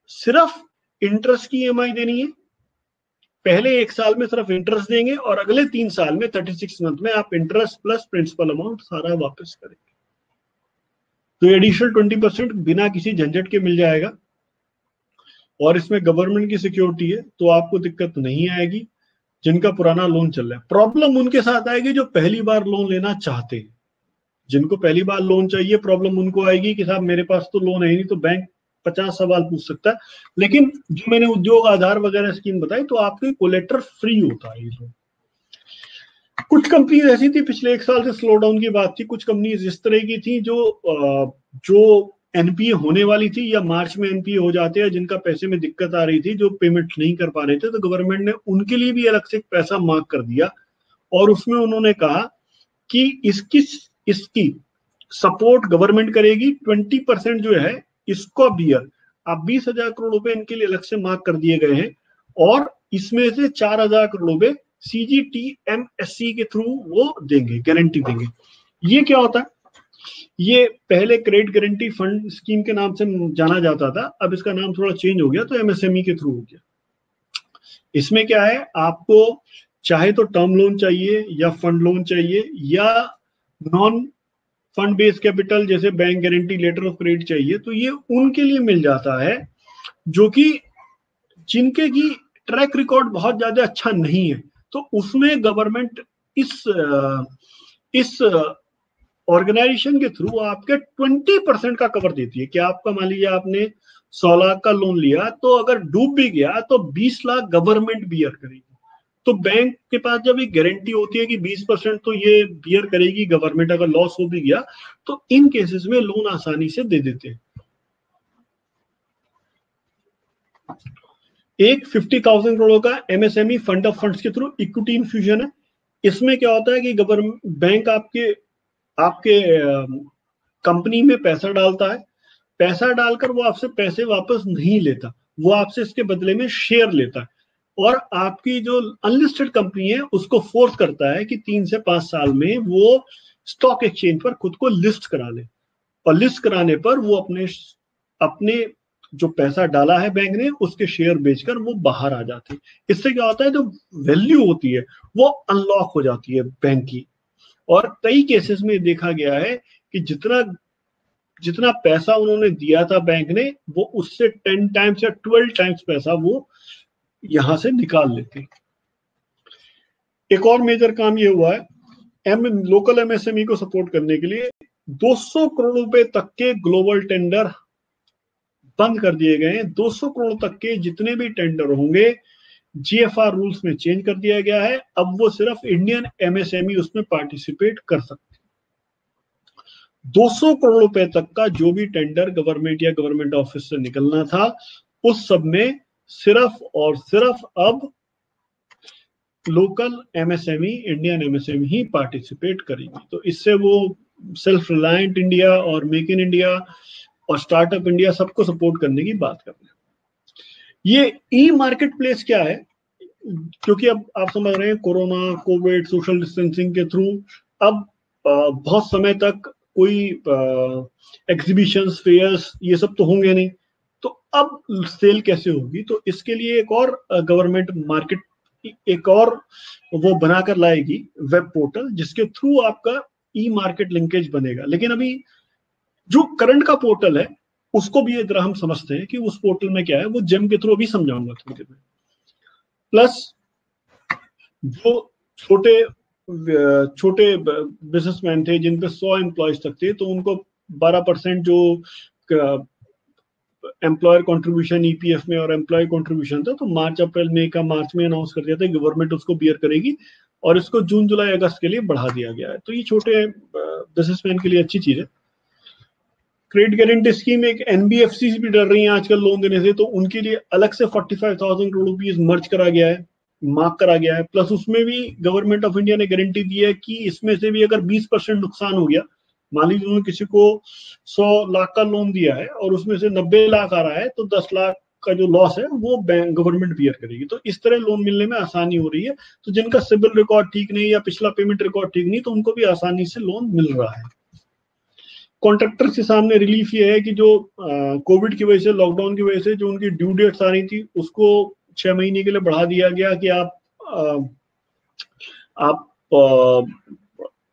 सिर्फ इंटरेस्ट की ईएमआई देनी है, पहले 1 साल में सिर्फ इंटरेस्ट देंगे, और अगले 3 साल में 36 मंथ में आप इंटरेस्ट प्लस प्रिंसिपल अमाउंट सारा वापस करेंगे। तो एडिशनल 20% बिना किसी झंझट के मिल जाएगा, और इसमें गवर्नमेंट की सिक्योरिटी है, तो आपको दिक्कत नहीं आएगी जिनका पुराना लोन चल रहा है। प्रॉब्लम उनके साथ आएगी जो पहली बार लोन लेना चाहते हैं। जिनको पहली बार लोन चाहिए, प्रॉब्लम उनको आएगी कि साहब मेरे पास तो लोन है ही नहीं, तो बैंक 50 सवाल पूछ सकता है। लेकिन जो मैंने उद्योग आधार वगैरह स्कीम बताई, तो आपके कोलेटर फ्री होता है ये लोन। कुछ कंपनीज ऐसी थी, पिछले 1 साल से स्लो डाउन की बात थी, कुछ कंपनीज इस तरह की थी जो एनपीए होने वाली थी या मार्च में एनपीए हो जाते हैं, जिनका पैसे में दिक्कत आ रही थी, जो पेमेंट नहीं कर पा रहे थे, तो गवर्नमेंट ने उनके लिए भी अलग से पैसा मार्क कर दिया, और उसमें उन्होंने कहा कि इसकी सपोर्ट गवर्नमेंट करेगी। 20% जो है इसको बियर, अब 20,000 करोड़ रुपए इनके लिए अलग से मार्क कर दिए गए हैं, और इसमें से 4,000 करोड़ रुपए CGTMSE के थ्रू वो देंगे, गारंटी देंगे। ये क्या होता है? ये पहले क्रेडिट गारंटी फंड स्कीम के नाम से जाना जाता था, अब इसका नाम थोड़ा चेंज हो गया, तो MSME के थ्रू हो गया। इसमें क्या है, आपको चाहे तो टर्म लोन चाहिए या फंड लोन चाहिए या नॉन फंड बेस्ड कैपिटल जैसे bank guarantee letter of credit चाहिए, तो ये उनके लिए मिल जाता है जो कि जिनके की ट्रैक रिकॉर्ड बहुत ज्यादा अच्छा नहीं है। तो उसमें गवर्नमेंट इस ऑर्गेनाइजेशन के थ्रू आपके 20% का कवर देती है कि आपका मान लीजिए आपने 100 लाख का लोन लिया, तो अगर डूब भी गया तो 20 लाख गवर्नमेंट बियर करेगी। तो बैंक के पास जब एक गारंटी होती है कि 20% तो ये बियर करेगी गवर्नमेंट, अगर लॉस हो भी गया तो इन केसेस में लोन आसानी से दे देते हैं। एक 50,000 करोड़ का MSME फंड ऑफ फंड्स के थ्रू इक्विटी इन्फ्यूजन है। इसमें क्या होता है कि गवर्नमेंट बैंक आपके कंपनी में पैसा डालता है, पैसा डालकर वो आपसे पैसे वापस नहीं लेता, वो आपसे इसके बदले में शेयर लेता है, और आपकी जो अनलिस्टेड कंपनी है उसको फोर्स करता है कि 3 से 5 साल में वो स्टॉक एक्सचेंज पर खुद को लिस्ट करा ले, और लिस्ट कराने पर वो अपने जो पैसा डाला है बैंक ने उसके शेयर बेचकर वो बाहर आ जाते हैं। इससे क्या होता है, जो वैल्यू होती है वो अनलॉक हो जाती है बैंक की। और कई केसेस में देखा गया है कि जितना पैसा उन्होंने दिया था बैंक ने, वो उससे 10 टाइम्स या 12 टाइम्स पैसा वो यहां से निकाल लेते। एक और मेजर काम ये हुआ है, लोकल MSME को सपोर्ट करने के लिए 200 करोड़ रुपए तक के ग्लोबल टेंडर बंद कर दिए गए हैं। 200 करोड़ तक के जितने भी टेंडर होंगे GFR रूल्स में चेंज कर दिया गया है, अब वो सिर्फ इंडियन MSME उसमें पार्टिसिपेट कर सकते। 200 करोड़ रुपए तक का जो भी टेंडर गवर्नमेंट या गवर्नमेंट ऑफिस से निकलना था, उस सब में सिर्फ और सिर्फ अब लोकल MSME, इंडियन MSME ही पार्टिसिपेट करेंगे। तो इससे वो सेल्फ रिलायंट इंडिया और मेक इन इंडिया और स्टार्टअप इंडिया सबको सपोर्ट करने की बात कर रहे हैं। ये ई मार्केट प्लेस क्या है, क्योंकि अब आप समझ रहे हैं कोरोना, कोविड, सोशल डिस्टेंसिंग के थ्रू अब बहुत समय तक कोई एग्जीबिशंस, फेयर्स ये सब तो होंगे नहीं, तो अब सेल कैसे होगी? तो इसके लिए एक और गवर्नमेंट मार्केट एक और वो बनाकर लाएगी वेब पोर्टल, जिसके थ्रू आपका ई मार्केट लिंकेज बनेगा। लेकिन अभी जो करंट का पोर्टल है उसको भी इधर हम समझते हैं कि उस पोर्टल में क्या है, वो जेम के थ्रू अभी समझाऊंगा थोड़ी देर में। प्लस जो छोटे बिजनेसमैन थे जिन पे 100 एम्प्लॉयज तक थे, तो उनको 12% जो एम्प्लॉयर कंट्रीब्यूशन EPF में और एम्प्लॉय कंट्रीब्यूशन था, तो मार्च में अनाउंस कर दिया था गवर्नमेंट उसको बियर करेगी, और इसको जून, जुलाई, अगस्त के लिए बढ़ा दिया गया है। तो ये छोटे बिजनेसमैन के लिए अच्छी चीज है। क्रेडिट गारंटी स्कीम, एक NBFC भी डर रही है आजकल लोन देने से, तो उनके लिए अलग से 45,000 करोड़ रुपीज मर्ज करा गया है, मार्क करा गया है। प्लस उसमें भी गवर्नमेंट ऑफ इंडिया ने गारंटी दी है कि इसमें से भी अगर 20% नुकसान हो गया, मान लीजिए उन्होंने किसी को 100 लाख का लोन दिया है और उसमें से 90 लाख आ रहा है, तो 10 लाख का जो लॉस है वो बैंक गवर्नमेंट बियर करेगी। तो इस तरह लोन मिलने में आसानी हो रही है। तो जिनका सिबिल रिकॉर्ड ठीक नहीं या पिछला पेमेंट रिकॉर्ड ठीक नहीं, तो उनको भी आसानी से लोन मिल रहा है। कॉन्ट्रैक्टर के सामने रिलीफ ये है कि जो कोविड की वजह से, लॉकडाउन की वजह से जो उनकी ड्यू डेट्स आ रही थी, उसको 6 महीने के लिए बढ़ा दिया गया कि आप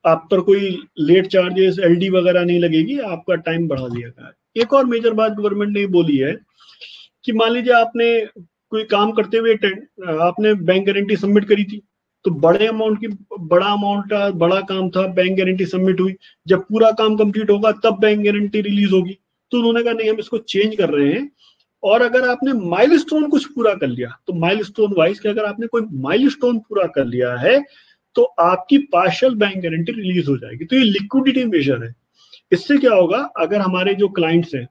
पर कोई लेट चार्जेस, LD वगैरह नहीं लगेगी, आपका टाइम बढ़ा दिया गया है। एक और मेजर बात गवर्नमेंट ने बोली है कि मान लीजिए आपने कोई काम करते हुए आपने बैंक गारंटी सबमिट करी थी, तो बड़ा काम था, बैंक गारंटी सबमिट हुई, जब पूरा काम कंप्लीट होगा तब बैंक गारंटी रिलीज होगी। तो उन्होंने कहा नहीं, हम इसको चेंज कर रहे हैं, और अगर आपने माइलस्टोन कुछ पूरा कर लिया, तो माइलस्टोन वाइज कि अगर आपने कोई माइलस्टोन पूरा कर लिया है तो आपकी पार्शियल बैंक गारंटी रिलीज हो जाएगी। तो ये लिक्विडिटी मेजर है। इससे क्या होगा, अगर हमारे जो क्लाइंट्स हैं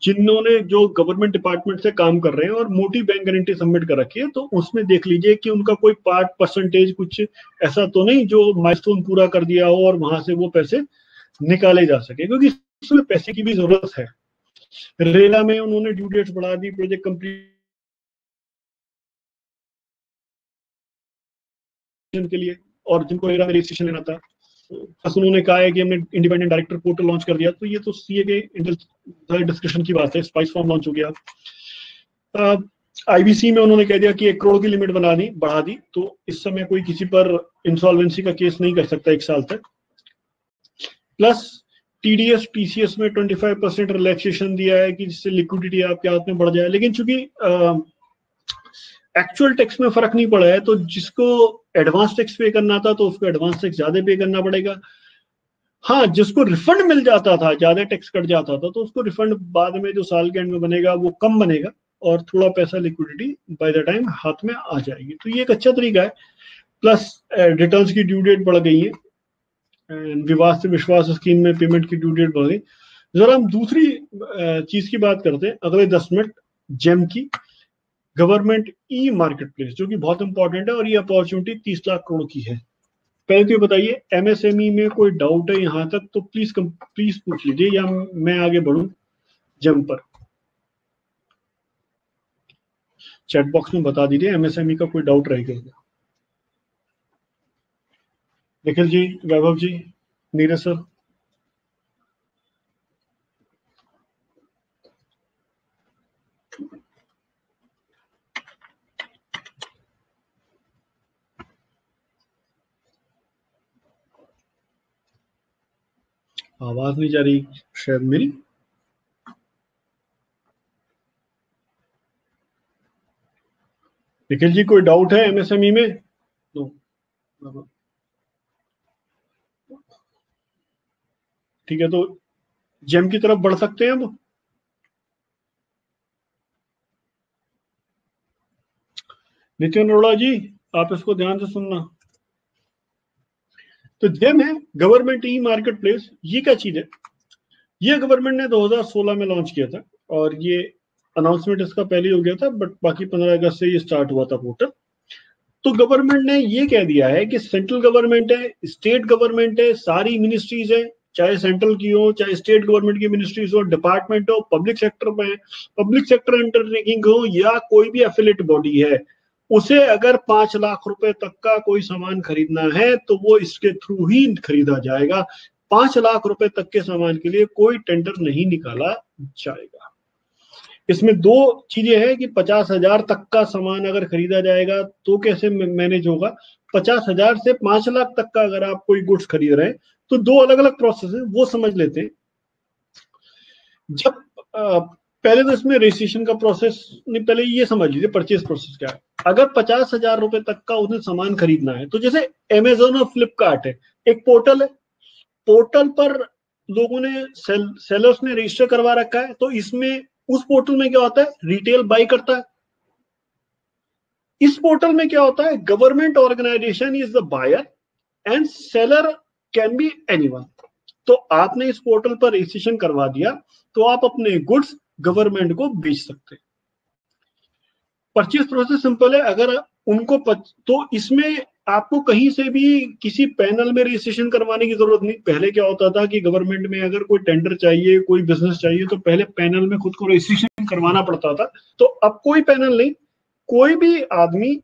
जिन्होंने जो गवर्नमेंट डिपार्टमेंट से काम कर रहे हैं और मोटी बैंक गारंटी सबमिट कर रखी है, तो उसमें देख लीजिए कि उनका कोई पार्ट परसेंटेज कुछ ऐसा तो नहीं जो माइलस्टोन पूरा कर दिया हो और वहां से वो पैसे निकाले जा सके, क्योंकि इसमें पैसे की भी जरूरत है। रेरा में उन्होंने ड्यू डेट्स बढ़ा दी, प्रोजेक्ट कंप्लीट के लिए, और जिनको रेरा में रजिस्ट्रेशन लेना था, बस उन्होंने कहा है कि हमने इंडिपेंडेंट डायरेक्टर पोर्टल लॉन्च कर दिया। तो ये तो सीए के डिस्कशन की बात है। स्पाइस फॉर्म लॉन्च हो गया। आईबीसी में उन्होंने कह दिया कि 1 करोड़ की लिमिट बढ़ा दी, तो इस समय कोई किसी पर इंसॉल्वेंसी का केस नहीं कर सकता 1 साल तक। प्लस टीडीएस टीसीएस में 25% रिलैक्सेशन दिया है कि जिससे लिक्विडिटी आपके हाथ में बढ़ जाए। लेकिन चूंकि एक्चुअल टैक्स में फर्क नहीं पड़ा है, तो जिसको एडवांस टैक्स पे करना था तो उसको एडवांस टैक्स ज्यादा पे करना पड़ेगा। हाँ, जिसको रिफंड मिल जाता था, ज्यादा टैक्स कट जाता था, तो उसको रिफंड बाद में जो साल के एंड में बनेगा वो कम बनेगा, और थोड़ा पैसा लिक्विडिटी बाय द टाइम हाथ में आ जाएगी। तो ये एक अच्छा तरीका है। प्लस रिटर्न्स की ड्यू डेट बढ़ गई है, विवाद से विश्वास स्कीम में पेमेंट की ड्यू डेट बढ़ गई। जरा हम दूसरी चीज की बात करते हैं अगले 10 मिनट, जेम की, गवर्नमेंट ई मार्केट प्लेस, जो कि बहुत इंपॉर्टेंट है, और ये अपॉर्चुनिटी 30 लाख करोड़ की है। पहले तो ये बताइए, एमएसएमई में कोई डाउट है यहां तक तो प्लीज पूछ लीजिए, या मैं आगे बढ़ूं जेम पर। चैट बॉक्स में बता दीजिए एमएसएमई का कोई डाउट रह गया। निखिल जी, वैभव जी, नीरज सर। आवाज नहीं जा रही शायद मेरी। निखिल जी, कोई डाउट है एमएसएमई में? नो। ठीक है, तो जेम की तरफ बढ़ सकते हैं अब। नितिन अरोड़ा जी, आप इसको ध्यान से सुनना। तो जेम है गवर्नमेंट ई मार्केट प्लेस। ये क्या चीज है? ये गवर्नमेंट ने 2016 में लॉन्च किया था, और ये अनाउंसमेंट इसका पहले ही हो गया था, बट बाकी 15 अगस्त से ये स्टार्ट हुआ था पोर्टल। तो गवर्नमेंट ने ये कह दिया है कि सेंट्रल गवर्नमेंट है, स्टेट गवर्नमेंट है, सारी मिनिस्ट्रीज है, चाहे सेंट्रल की हो चाहे स्टेट गवर्नमेंट की मिनिस्ट्रीज हो, डिपार्टमेंट हो, पब्लिक सेक्टर में, पब्लिक सेक्टर अंडरटेकिंग हो, या कोई भी एफिलेट बॉडी है, उसे अगर 5 लाख रुपए तक का कोई सामान खरीदना है तो वो इसके थ्रू ही खरीदा जाएगा। 5 लाख रुपए तक के सामान के लिए कोई टेंडर नहीं निकाला जाएगा। इसमें 2 चीजें हैं कि 50,000 तक का सामान अगर खरीदा जाएगा तो कैसे मैनेज होगा। 50,000 से 5 लाख तक का अगर आप कोई गुड्स खरीद रहे हैं तो 2 अलग अलग प्रोसेस है, वो समझ लेते हैं। जब पहले तो इसमें रजिस्ट्रेशन का प्रोसेस नहीं, पहले ये समझ लीजिए परचेज प्रोसेस क्या है। अगर 50,000 रुपए तक का उन्हें सामान खरीदना है, तो जैसे अमेजोन और फ्लिपकार्ट है, एक पोर्टल है, पोर्टल पर लोगों ने सेलर्स ने रजिस्टर करवा रखा है, तो इसमें उस पोर्टल में क्या होता है, रिटेल बाई करता है। इस पोर्टल में क्या होता है, government organisation is the buyer and seller can be anyone. तो आपने इस पोर्टल पर रजिस्ट्रेशन करवा दिया तो आप अपने गुड्स गवर्नमेंट को बेच सकते हैं। परचेज प्रोसेस सिंपल है। अगर उनको तो इसमें आपको कहीं से भी किसी पैनल में रजिस्ट्रेशन करवाने की जरूरत नहीं। पहले क्या होता था कि गवर्नमेंट में अगर कोई टेंडर चाहिए, कोई बिजनेस चाहिए, तो पहले पैनल में खुद को रजिस्ट्रेशन करवाना पड़ता था। तो अब कोई पैनल नहीं, कोई भी आदमी,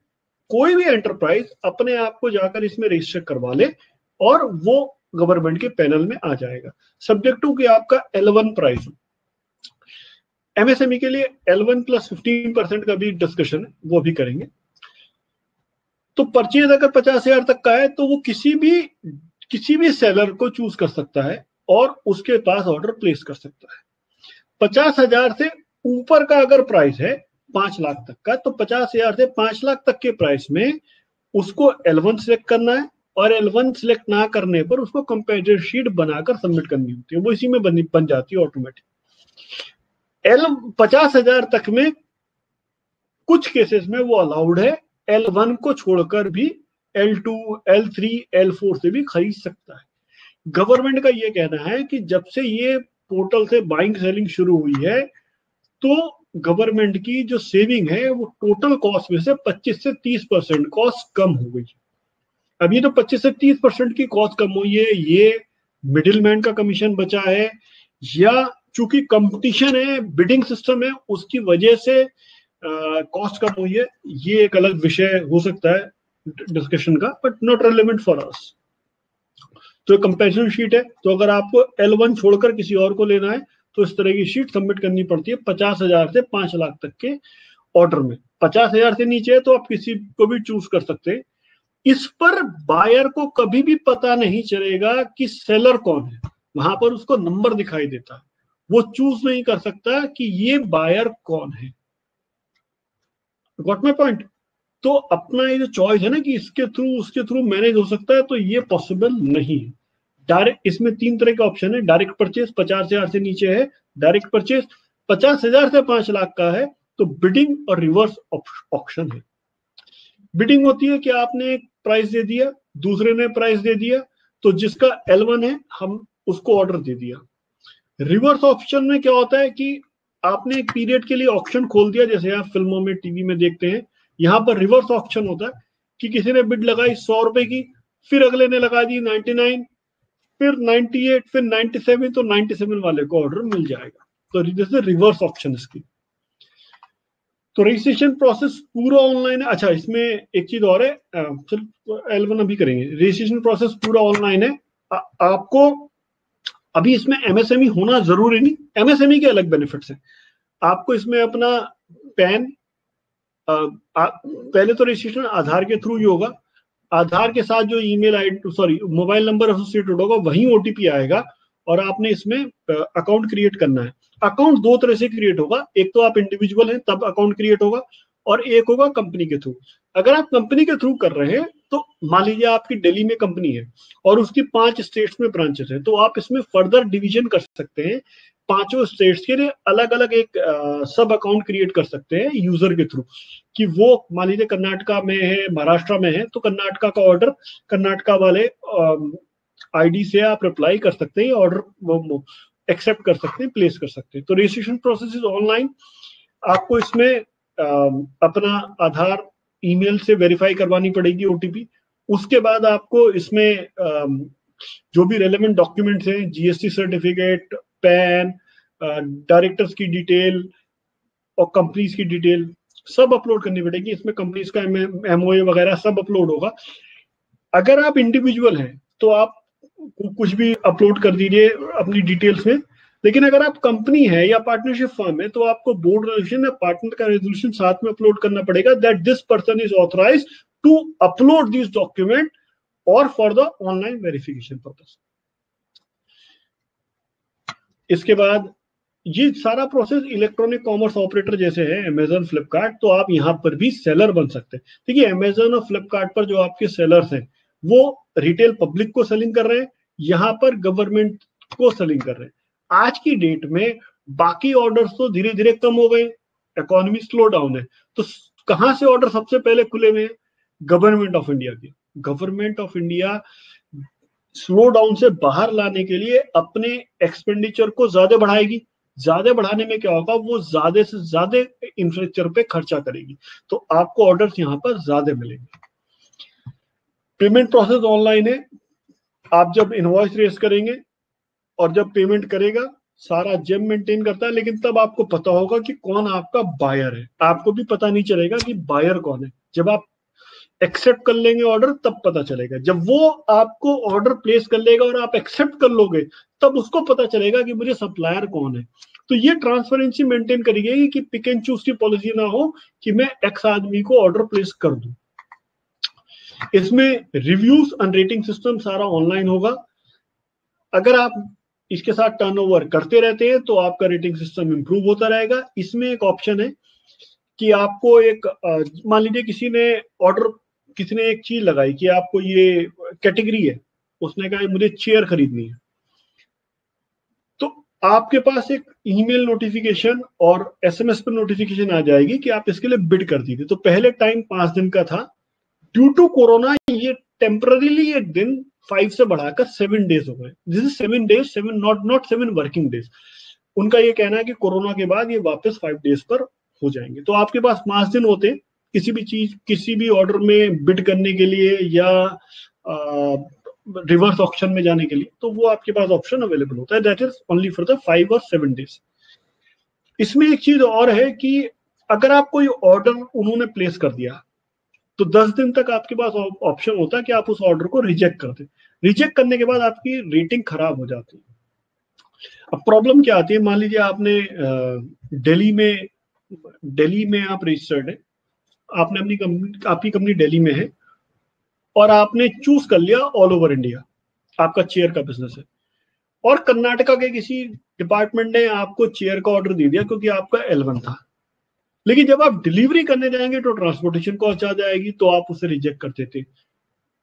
कोई भी एंटरप्राइज अपने आप को जाकर इसमें रजिस्टर करवा ले और वो गवर्नमेंट के पैनल में आ जाएगा, सब्जेक्ट टू कि आपका L1 प्राइस हो। एमएसएमई के लिए L1 प्लस 15% का भी डिस्कशन है, वो भी करेंगे। तो परचेज अगर 50,000 तक का है तो वो किसी भी सेलर को चूज कर सकता है और उसके पास ऑर्डर प्लेस कर सकता है। 50,000 से ऊपर का अगर प्राइस है 5 लाख तक का, तो 50,000 से 5 लाख तक के प्राइस में उसको L1 सिलेक्ट करना है, और L1 सिलेक्ट ना करने पर उसको कंपेरेटिव शीट बनाकर सबमिट करनी होती है, वो इसी में बन जाती है ऑटोमेटिक। 50,000 तक में कुछ केसेस में वो अलाउड है, L1 को छोड़कर भी L2, L3, L4 से भी खरीद सकता है। गवर्नमेंट का ये कहना है कि जब से ये पोर्टल से बाइंग सेलिंग शुरू हुई है तो गवर्नमेंट की जो सेविंग है वो टोटल कॉस्ट में से 25 से 30% कॉस्ट कम हो गई। अब ये तो 25 से 30% की कॉस्ट कम हुई है, ये मिडिल मैन का कमीशन बचा है, या चूंकि कंपटीशन है, बिडिंग सिस्टम है, उसकी वजह से कॉस्ट कम हुई है, ये एक अलग विषय हो सकता है। डिस्कशन का, but not relevant for us. तो कंपैरिजन शीट है, तो अगर आपको L1 छोड़कर किसी और को लेना है तो इस तरह की शीट सबमिट करनी पड़ती है 50,000 से 5 लाख तक के ऑर्डर में। 50,000 से नीचे है तो आप किसी को भी चूज कर सकते हैं। इस पर बायर को कभी भी पता नहीं चलेगा कि सेलर कौन है, वहां पर उसको नंबर दिखाई देता है, वो चूज नहीं कर सकता कि ये बायर कौन है। Got my point? तो अपना ये जो चॉइस है ना कि इसके थ्रू उसके थ्रू मैनेज हो सकता है, तो ये पॉसिबल नहीं है। डायरेक्ट इसमें 3 तरह के ऑप्शन है। डायरेक्ट परचेज 50,000 से नीचे है, डायरेक्ट परचेज 50,000 से 5 लाख का है, तो बिडिंग और रिवर्स ऑप्शन है। बिडिंग होती है कि आपने एक प्राइस दे दिया, दूसरे ने प्राइस दे दिया, तो जिसका L1 है हम उसको ऑर्डर दे दिया। रिवर्स ऑप्शन में क्या होता है कि आपने एक पीरियड के लिए ऑप्शन खोल दिया, जैसे आप फिल्मों में टीवी में देखते हैं, यहां पर रिवर्स ऑप्शन होता है कि किसी ने बिड लगाई 100 रुपए की, फिर अगले ने लगा दी 99, फिर 98, फिर 97, तो 97 वाले को ऑर्डर मिल जाएगा। तो जैसे रिवर्स ऑप्शन इसकी। तो रजिस्ट्रेशन प्रोसेस पूरा ऑनलाइन है। अच्छा, इसमें एक चीज और है, L1 अभी करेंगे। रजिस्ट्रेशन प्रोसेस पूरा ऑनलाइन है। आपको अभी इसमें MSME होना जरूरी नहीं, MSME के अलग बेनिफिट्स हैं। आपको इसमें अपना पैन, पहले तो रजिस्ट्रेशन आधार के थ्रू ही होगा, आधार के साथ जो email ID sorry mobile number associated होगा वहीं OTP आएगा, और आपने इसमें अकाउंट क्रिएट करना है। अकाउंट 2 तरह से क्रिएट होगा, एक तो आप इंडिविजुअल हैं तब अकाउंट क्रिएट होगा, और एक होगा कंपनी के थ्रू। अगर आप कंपनी के थ्रू कर रहे हैं तो मान लीजिए आपकी दिल्ली में कंपनी है और उसकी 5 स्टेट्स में ब्रांचेस है, तो आप इसमें फर्दर डिवीजन कर सकते हैं। 5 स्टेट्स के लिए अलग अलग एक सब अकाउंट क्रिएट कर सकते हैं यूजर के थ्रू, कि वो मान लीजिए कर्नाटका में है, महाराष्ट्र में है, तो कर्नाटका का ऑर्डर कर्नाटका वाले आईडी से आप रिप्लाई कर सकते हैं, ऑर्डर वो एक्सेप्ट कर सकते हैं, प्लेस कर सकते हैं। तो रजिस्ट्रेशन प्रोसेस इज ऑनलाइन। आपको इसमें अपना आधार ईमेल से वेरीफाई करवानी पड़ेगी OTP। उसके बाद आपको इसमें जो भी रेलेवेंट डॉक्यूमेंट्स हैं, GST सर्टिफिकेट, पैन, डायरेक्टर्स की डिटेल और कंपनीज की डिटेल सब अपलोड करनी पड़ेगी। इसमें कंपनीज का MOA वगैरह सब अपलोड होगा। अगर आप इंडिविजुअल हैं तो आप कुछ भी अपलोड कर दीजिए अपनी डिटेल्स में, लेकिन अगर आप कंपनी है या पार्टनरशिप फर्म है तो आपको बोर्ड रेजोल्यूशन या पार्टनर का रेजोल्यूशन साथ में अपलोड करना पड़ेगा, that this person is authorised to upload this document और for the online verification purpose. इसके बाद ये सारा प्रोसेस इलेक्ट्रॉनिक कॉमर्स ऑपरेटर जैसे है अमेजन, फ्लिपकार्ट, तो आप यहाँ पर भी सेलर बन सकते हैं। देखिए अमेजन और फ्लिपकार्ट पर जो आपके सेलर्स हैं वो रिटेल पब्लिक को सेलिंग कर रहे हैं, यहाँ पर गवर्नमेंट को सेलिंग कर रहे हैं। आज की डेट में बाकी ऑर्डर्स तो धीरे धीरे कम हो गए, इकोनॉमी स्लो डाउन है, तो कहां से ऑर्डर सबसे पहले खुले हुए हैं? गवर्नमेंट ऑफ इंडिया के। Government of India slow down से बाहर लाने के लिए अपने एक्सपेंडिचर को ज्यादा बढ़ाएगी। ज्यादा बढ़ाने में क्या होगा, वो ज्यादा से ज्यादा इंफ्रास्ट्रक्चर पे खर्चा करेगी, तो आपको ऑर्डर्स यहाँ पर ज्यादा मिलेंगे। पेमेंट प्रोसेस ऑनलाइन है। आप जब इनवॉइस रेस करेंगे और जब पेमेंट करेगा, सारा जेम मेंटेन करता है, लेकिन तब आपको पता होगा कि कौन आपका बायर है। आपको भी पता नहीं चलेगा कि बायर कौन है। जब आप एक्सेप्ट कर लेंगे ऑर्डर तब पता चलेगा। जब वो आपको ऑर्डर प्लेस कर लेगा और आप एक्सेप्ट कर लोगे तब उसको पता चलेगा कि मुझे सप्लायर कौन है। तो ये ट्रांसपेरेंसी मेंटेन करेगी कि पिक एंड चूज की पॉलिसी ना हो कि मैं एक्स आदमी को ऑर्डर प्लेस कर दूं। इसमें रिव्यूज एंड रेटिंग सिस्टम सारा ऑनलाइन होगा। अगर आप इसके साथ टर्नओवर करते रहते हैं तो आपका रेटिंग सिस्टम इंप्रूव होता रहेगा। इसमें एक ऑप्शन है कि आपको एक मान लीजिए किसी ने एक चीज लगाई कि आपको ये कैटेगरी है, उसने कहा मुझे चेयर खरीदनी है, तो आपके पास एक ईमेल नोटिफिकेशन और SMS पर नोटिफिकेशन आ जाएगी कि आप इसके लिए बिड कर दीजिए। तो पहले टाइम 5 दिन का था, ड्यू टू कोरोना ये टेम्पररीली एक दिन 5 से बढ़ाकर 7 डेज हो गए। This is 7 days, 7 not 7 working days. उनका ये कहना है कि कोरोना के बाद ये वापस 5 डेज पर हो जाएंगे। तो आपके पास 5 दिन होते हैं किसी भी चीज, किसी भी ऑर्डर में बिड करने के लिए या रिवर्स ऑक्शन में जाने के लिए, तो वो आपके पास ऑप्शन अवेलेबल होता है। That is only for the 5 और 7 डेज। इसमें एक चीज और है कि अगर आप कोई ऑर्डर उन्होंने प्लेस कर दिया, तो 10 दिन तक आपके पास ऑप्शन होता है कि आप उस ऑर्डर को रिजेक्ट कर दें। रिजेक्ट करने के बाद आपकी रेटिंग खराब हो जाती है। अब प्रॉब्लम क्या आती है, मान लीजिए आपने दिल्ली में आप रजिस्टर्ड है, आपने आपकी कंपनी दिल्ली में है और आपने चूज कर लिया ऑल ओवर इंडिया, आपका चेयर का बिजनेस है, और कर्नाटका के किसी डिपार्टमेंट ने आपको चेयर का ऑर्डर दे दिया क्योंकि आपका L1 था, लेकिन जब आप डिलीवरी करने जाएंगे तो ट्रांसपोर्टेशन कॉस्ट आ जाएगी, तो आप उसे रिजेक्ट कर देते।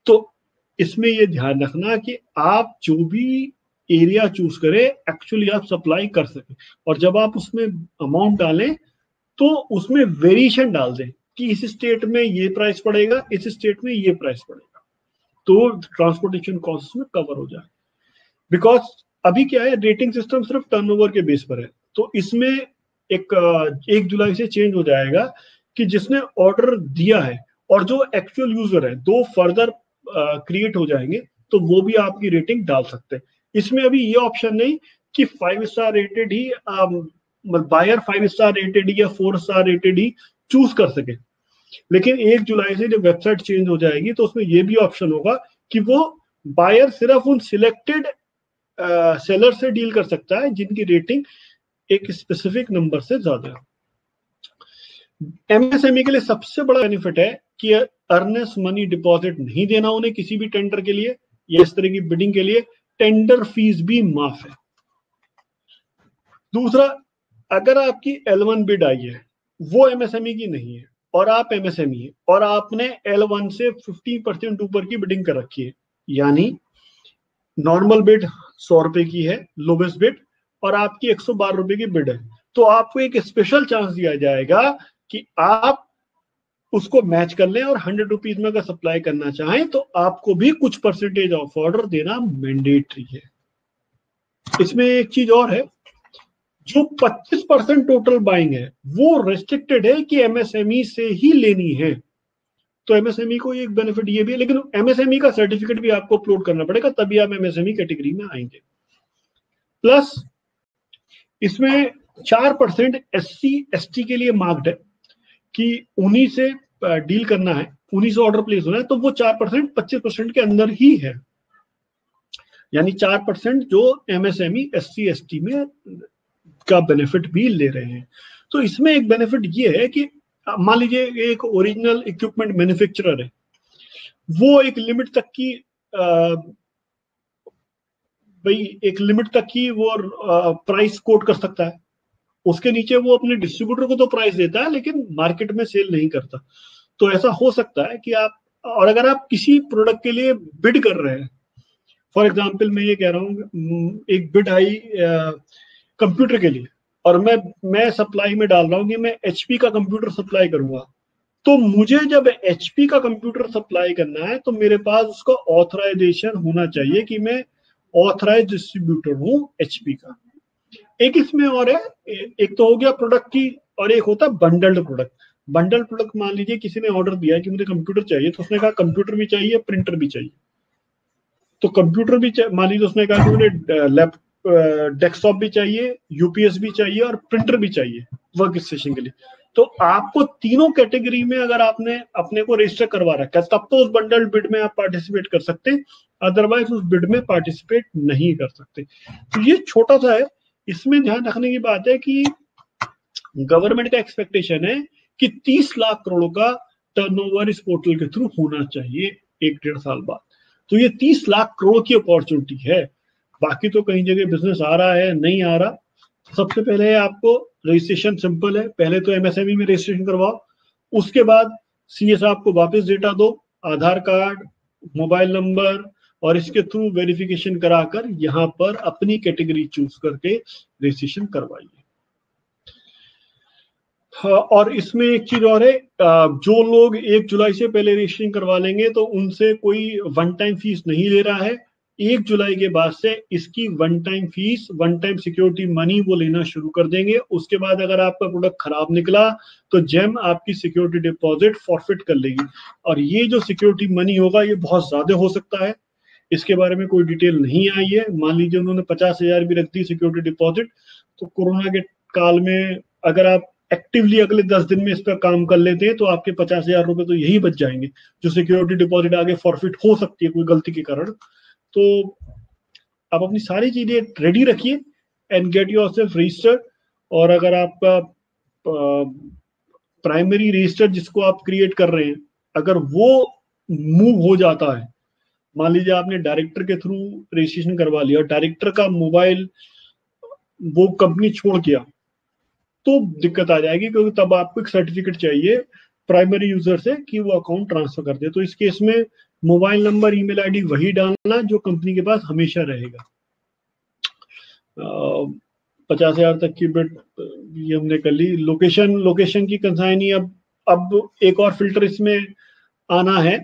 तो इसमें यह ध्यान रखना कि आप जो भी एरिया चूज करें एक्चुअली आप सप्लाई कर सके, और जब आप उसमें अमाउंट डालें तो उसमें वेरिएशन डाल दें कि इस स्टेट में ये प्राइस पड़ेगा, इस स्टेट में ये प्राइस पड़ेगा, तो ट्रांसपोर्टेशन कॉस्ट में कवर हो जाए। बिकॉज अभी क्या है, रेटिंग सिस्टम सिर्फ टर्नओवर के बेस पर है, तो इसमें 1 जुलाई से चेंज हो जाएगा कि जिसने ऑर्डर दिया है और जो एक्चुअल यूजर है, दो फर्दर क्रिएट हो जाएंगे, तो वो भी आपकी रेटिंग डाल सकते हैं। इसमें अभी ये ऑप्शन नहीं कि 5 स्टार रेटेड ही बायर 5 स्टार रेटेड या 4 स्टार रेटेड ही चूज कर सके, लेकिन 1 जुलाई से जब वेबसाइट चेंज हो जाएगी तो उसमें ये भी ऑप्शन होगा कि वो बायर सिर्फ उन सिलेक्टेड सेलर से डील कर सकता है जिनकी रेटिंग एक स्पेसिफिक नंबर से ज्यादा है। एमएसएमई के लिए सबसे बड़ा बेनिफिट है कि अर्नेस्ट मनी डिपॉजिट नहीं देना उन्हें किसी भी टेंडर के लिए या इस तरह की बिडिंग के लिए, टेंडर फीस भी माफ है। दूसरा, अगर आपकी L1 बिड आई है, वो एमएसएमई की नहीं है और आप एमएसएमई है और आपने L1 से 15% ऊपर की बिडिंग कर रखी है, यानी नॉर्मल बिड 100 रुपए की है लोवेस्ट बिड और आपकी 112 रुपए की बिड है, तो आपको एक स्पेशल चांस दिया जाएगा कि आप उसको मैच कर लें और 100 रुपीज में अगर सप्लाई करना चाहें तो आपको भी कुछ परसेंटेज ऑफ ऑर्डर देना मैंडेटरी है। इसमें एक चीज और है, जो 25% टोटल बाइंग है वो रेस्ट्रिक्टेड है कि एमएसएमई से ही लेनी है, तो एमएसएमई को एक बेनिफिट ये भी है, लेकिन एमएसएमई का सर्टिफिकेट भी आपको अपलोड करना पड़ेगा, तभी आप एमएसएमई कैटेगरी में आएंगे। प्लस इसमें 4% SC/ST के लिए मार्क्ड है कि उन्हीं से डील करना है, उन्हीं से ऑर्डर प्लेस होना है, तो वो 4% 25% के अंदर ही है, यानी 4% जो एमएसएमई SC/ST में का बेनिफिट भी ले रहे हैं। तो इसमें एक बेनिफिट ये है कि मान लीजिए एक ओरिजिनल इक्विपमेंट मैन्युफैक्चरर है, वो एक लिमिट तक की एक लिमिट तक की वो प्राइस कोट कर सकता है, उसके नीचे वो अपने डिस्ट्रीब्यूटर को तो प्राइस देता है लेकिन मार्केट में सेल नहीं करता। तो ऐसा हो सकता है कि आप, और अगर आप किसी प्रोडक्ट के लिए बिड कर रहे हैं, फॉर एग्जांपल मैं ये कह रहा हूँ एक बिड आई कंप्यूटर के लिए और मैं सप्लाई में डाल रहा हूँ कि मैं HP का कंप्यूटर सप्लाई करूंगा, तो मुझे जब HP का कंप्यूटर सप्लाई करना है तो मेरे पास उसका ऑथराइजेशन होना चाहिए कि मैं ऑथराइज डिस्ट्रीब्यूटर हूँ HP का। एक इसमें और है, एक तो हो गया प्रोडक्ट की और एक होता है बंडल्ड प्रोडक्ट। बंडल्ड प्रोडक्ट, मान लीजिए किसी ने ऑर्डर दिया कि मुझे कंप्यूटर चाहिए, तो उसने कहा कंप्यूटर भी चाहिए प्रिंटर भी चाहिए, तो कंप्यूटर भी मान लीजिए उसने कहा कि मुझे डेस्कटॉप भी चाहिए, यूपीएस भी चाहिए और प्रिंटर भी चाहिए वर्क स्टेशन के लिए, तो आपको तीनों कैटेगरी में अगर आपने अपने को रजिस्टर करवा रखा है तब तो उस बंडल बिड में आप पार्टिसिपेट कर सकते हैं, अदरवाइज उस बिड में पार्टिसिपेट नहीं कर सकते। तो ये छोटा सा है। इसमें ध्यान रखने की बात है कि गवर्नमेंट का एक्सपेक्टेशन है कि 30 लाख करोड़ का टर्नओवर इस पोर्टल के थ्रू होना चाहिए 1-1.5 साल बाद, तो ये 30 लाख करोड़ की अपॉर्चुनिटी है। बाकी तो कई जगह बिजनेस आ रहा है, नहीं आ रहा। सबसे पहले आपको रजिस्ट्रेशन सिंपल है, पहले तो एमएसएमई में रजिस्ट्रेशन करवाओ, उसके बाद सीए साहब को वापस डेटा दो, आधार कार्ड, मोबाइल नंबर, और इसके थ्रू वेरिफिकेशन कराकर यहाँ पर अपनी कैटेगरी चूज करके रजिस्ट्रेशन करवाइए। हाँ, और इसमें एक चीज और है, जो लोग 1 जुलाई से पहले रजिस्ट्रेशन करवा लेंगे तो उनसे कोई वन टाइम फीस नहीं ले रहा है। 1 जुलाई के बाद से इसकी one time fees, one time security money वो लेना शुरू कर देंगे। उसके बाद अगर आपका प्रोडक्ट खराब निकला तो जेम आपकी सिक्योरिटी डिपॉजिट फॉरफिट कर लेगी, और ये जो सिक्योरिटी मनी होगा ये बहुत ज्यादा हो सकता है, इसके बारे में कोई डिटेल नहीं आई है। मान लीजिए उन्होंने 50,000 भी रख दी सिक्योरिटी डिपॉजिट, तो कोरोना के काल में अगर आप एक्टिवली अगले 10 दिन में इस पर काम कर लेते हैं तो आपके 50,000 रुपए तो यही बच जाएंगे, जो सिक्योरिटी डिपॉजिट आगे फॉरफिट हो सकती है कोई गलती के कारण। तो आप अपनी सारी चीजें रेडी रखिए एंड गेट योरसेल्फ रजिस्टर्ड। और अगर आपका प्राइमरी रजिस्टर जिसको आप क्रिएट कर रहे हैं, अगर वो मूव हो जाता है, मान लीजिए आपने डायरेक्टर के थ्रू रजिस्ट्रेशन करवा लिया, डायरेक्टर का मोबाइल वो कंपनी छोड़ गया, तो दिक्कत आ जाएगी, क्योंकि तब आपको एक सर्टिफिकेट चाहिए प्राइमरी यूजर से कि वो अकाउंट ट्रांसफर कर दे। तो इस केस में मोबाइल नंबर, ईमेल आईडी वही डालना जो कंपनी के पास हमेशा रहेगा। 50,000 तक की बेट ये हमने कर ली। लोकेशन की कंसाइनी अब एक और फिल्टर इसमें आना है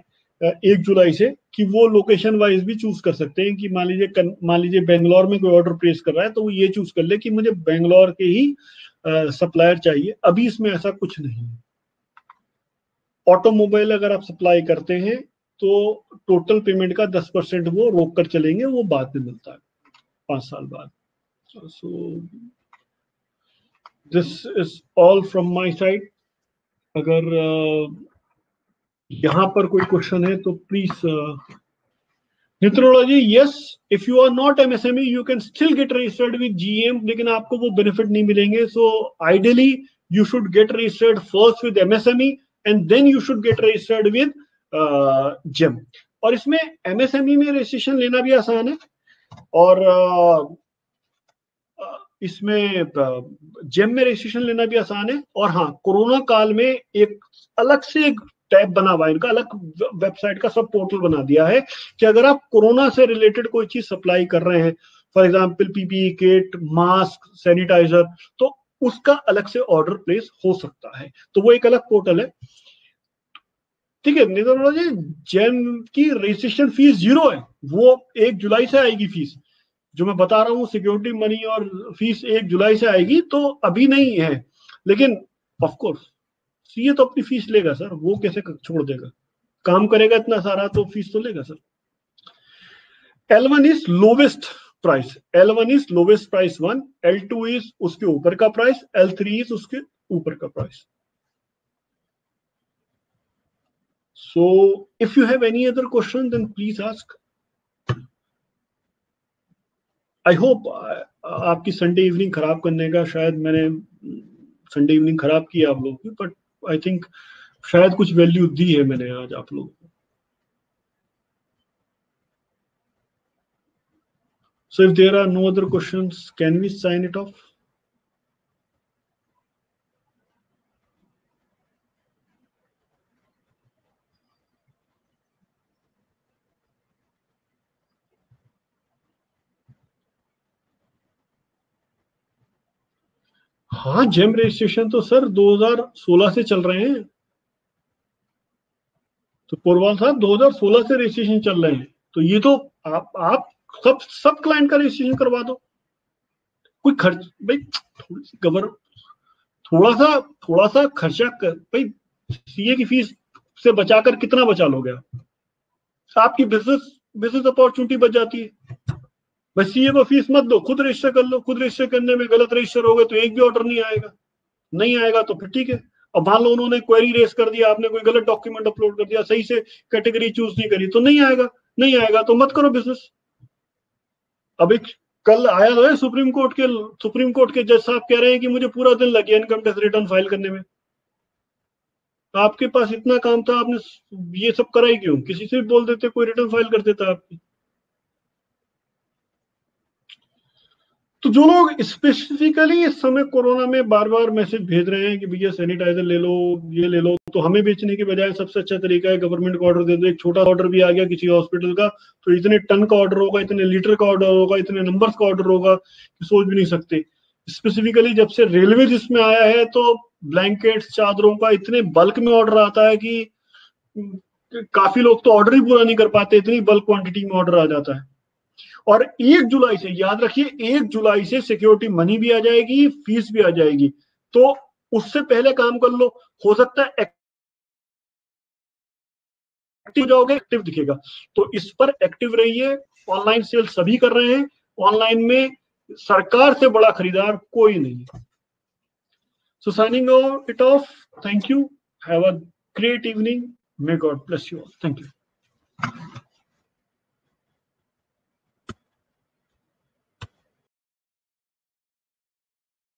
1 जुलाई से, कि वो लोकेशन वाइज भी चूज कर सकते हैं, कि मान लीजिए बेंगलोर में कोई ऑर्डर प्लेस कर रहा है तो वो ये चूज कर ले कि मुझे बेंगलोर के ही सप्लायर चाहिए। अभी इसमें ऐसा कुछ नहीं है। ऑटोमोबाइल अगर आप सप्लाई करते हैं तो टोटल पेमेंट का 10% वो रोक कर चलेंगे, वो बाद में मिलता है 5 साल बाद। So this is all from my side. अगर यहाँ पर कोई क्वेश्चन है तो प्लीज। न्यूट्रोलॉजी, yes, if you are not MSME you can still get registered with GeM, लेकिन आपको वो बेनिफिट नहीं मिलेंगे। So ideally you should get registered first with MSME and then you should get registered with GeM. और इसमें MSME में registration लेना भी आसान है और इसमें जेम में रजिस्ट्रेशन लेना भी आसान है। और हाँ, कोरोना काल में एक अलग से एक टैब बना हुआ है इनका, अलग वेबसाइट का सब पोर्टल बना दिया है कि अगर आप कोरोना से रिलेटेड कोई चीज सप्लाई कर रहे हैं, for example PPE kit, mask, sanitiser, तो उसका अलग से ऑर्डर प्लेस हो सकता है। तो वो एक अलग पोर्टल है, ठीक है। न्यूट्रोलॉजी जेम की रजिस्ट्रेशन फीस 0 है, वो 1 जुलाई से आएगी फीस। जो मैं बता रहा हूँ सिक्योरिटी मनी और फीस 1 जुलाई से आएगी, तो अभी नहीं है। लेकिन ऑफ कोर्स सीए तो अपनी फीस लेगा सर, वो कैसे छोड़ देगा, काम करेगा इतना सारा तो फीस तो लेगा sir. L1 is lowest price, L1 is lowest price 1, L2 is उसके ऊपर का प्राइस, L3 इज उसके ऊपर का price. So if you have any other question then please ask. I hope आपकी संडे इवनिंग खराब करने का, शायद मैंने संडे इवनिंग खराब की आप लोगों की, बट आई थिंक शायद कुछ वैल्यू दी है मैंने आज आप लोगों को। So if there are no other questions, can we sign it off? हाँ, जेम रजिस्ट्रेशन तो सर 2016 से चल रहे हैं। तो पोरवाल साहब 2016 से रजिस्ट्रेशन चल रहे हैं, तो ये तो आप सब क्लाइंट का रजिस्ट्रेशन करवा दो। कोई खर्च भाई, थोड़ी सी थोड़ा सा खर्चा कर भाई, सीए की फीस से बचाकर कितना बचा लोगे आपकी बिजनेस अपॉर्चुनिटी बच जाती है। बस सीए को फीस मत दो, खुद रजिस्टर कर लो। खुद रजिस्टर करने में गलत रजिस्टर हो गए तो एक भी ऑर्डर नहीं आएगा तो फिर ठीक है। अब मान लो उन्होंने क्वेरी रेस कर दिया, आपने कोई गलत डॉक्यूमेंट अपलोड कर दिया, सही से कैटेगरी चूज नहीं करी, तो नहीं आएगा तो मत करो बिजनेस। अब एक कल आया तो है सुप्रीम कोर्ट के जज साहब कह रहे हैं कि मुझे पूरा दिन लग गया इनकम टैक्स रिटर्न फाइल करने में। आपके पास इतना काम था, आपने ये सब करा ही क्यों? किसी से भी बोल देते, कोई रिटर्न फाइल कर देता आपकी। तो जो लोग स्पेसिफिकली इस समय कोरोना में बार बार मैसेज भेज रहे हैं कि भैया सैनिटाइजर ले लो, ये ले लो, तो हमें बेचने के बजाय सबसे अच्छा तरीका है गवर्नमेंट को ऑर्डर दे दो। एक छोटा ऑर्डर भी आ गया किसी हॉस्पिटल का तो इतने टन का ऑर्डर होगा, इतने लीटर का ऑर्डर होगा, इतने नंबर्स का ऑर्डर होगा कि सोच भी नहीं सकते। स्पेसिफिकली जब से रेलवे जिसमें आया है तो ब्लैंकेट्स, चादरों का इतने बल्क में ऑर्डर आता है कि काफी लोग तो ऑर्डर ही पूरा नहीं कर पाते, इतनी बल्क क्वांटिटी में ऑर्डर आ जाता है। और 1 जुलाई से, याद रखिए, 1 जुलाई से सिक्योरिटी मनी भी आ जाएगी, फीस भी आ जाएगी। तो उससे पहले काम कर लो, हो सकता है एक्टिव जाओगे, एक्टिव दिखेगा। तो इस पर एक्टिव रहिए। ऑनलाइन सेल सभी कर रहे हैं, ऑनलाइन में सरकार से बड़ा खरीदार कोई नहीं है। So signing it off. Thank you. Have a great evening. May God bless you all. Thank you.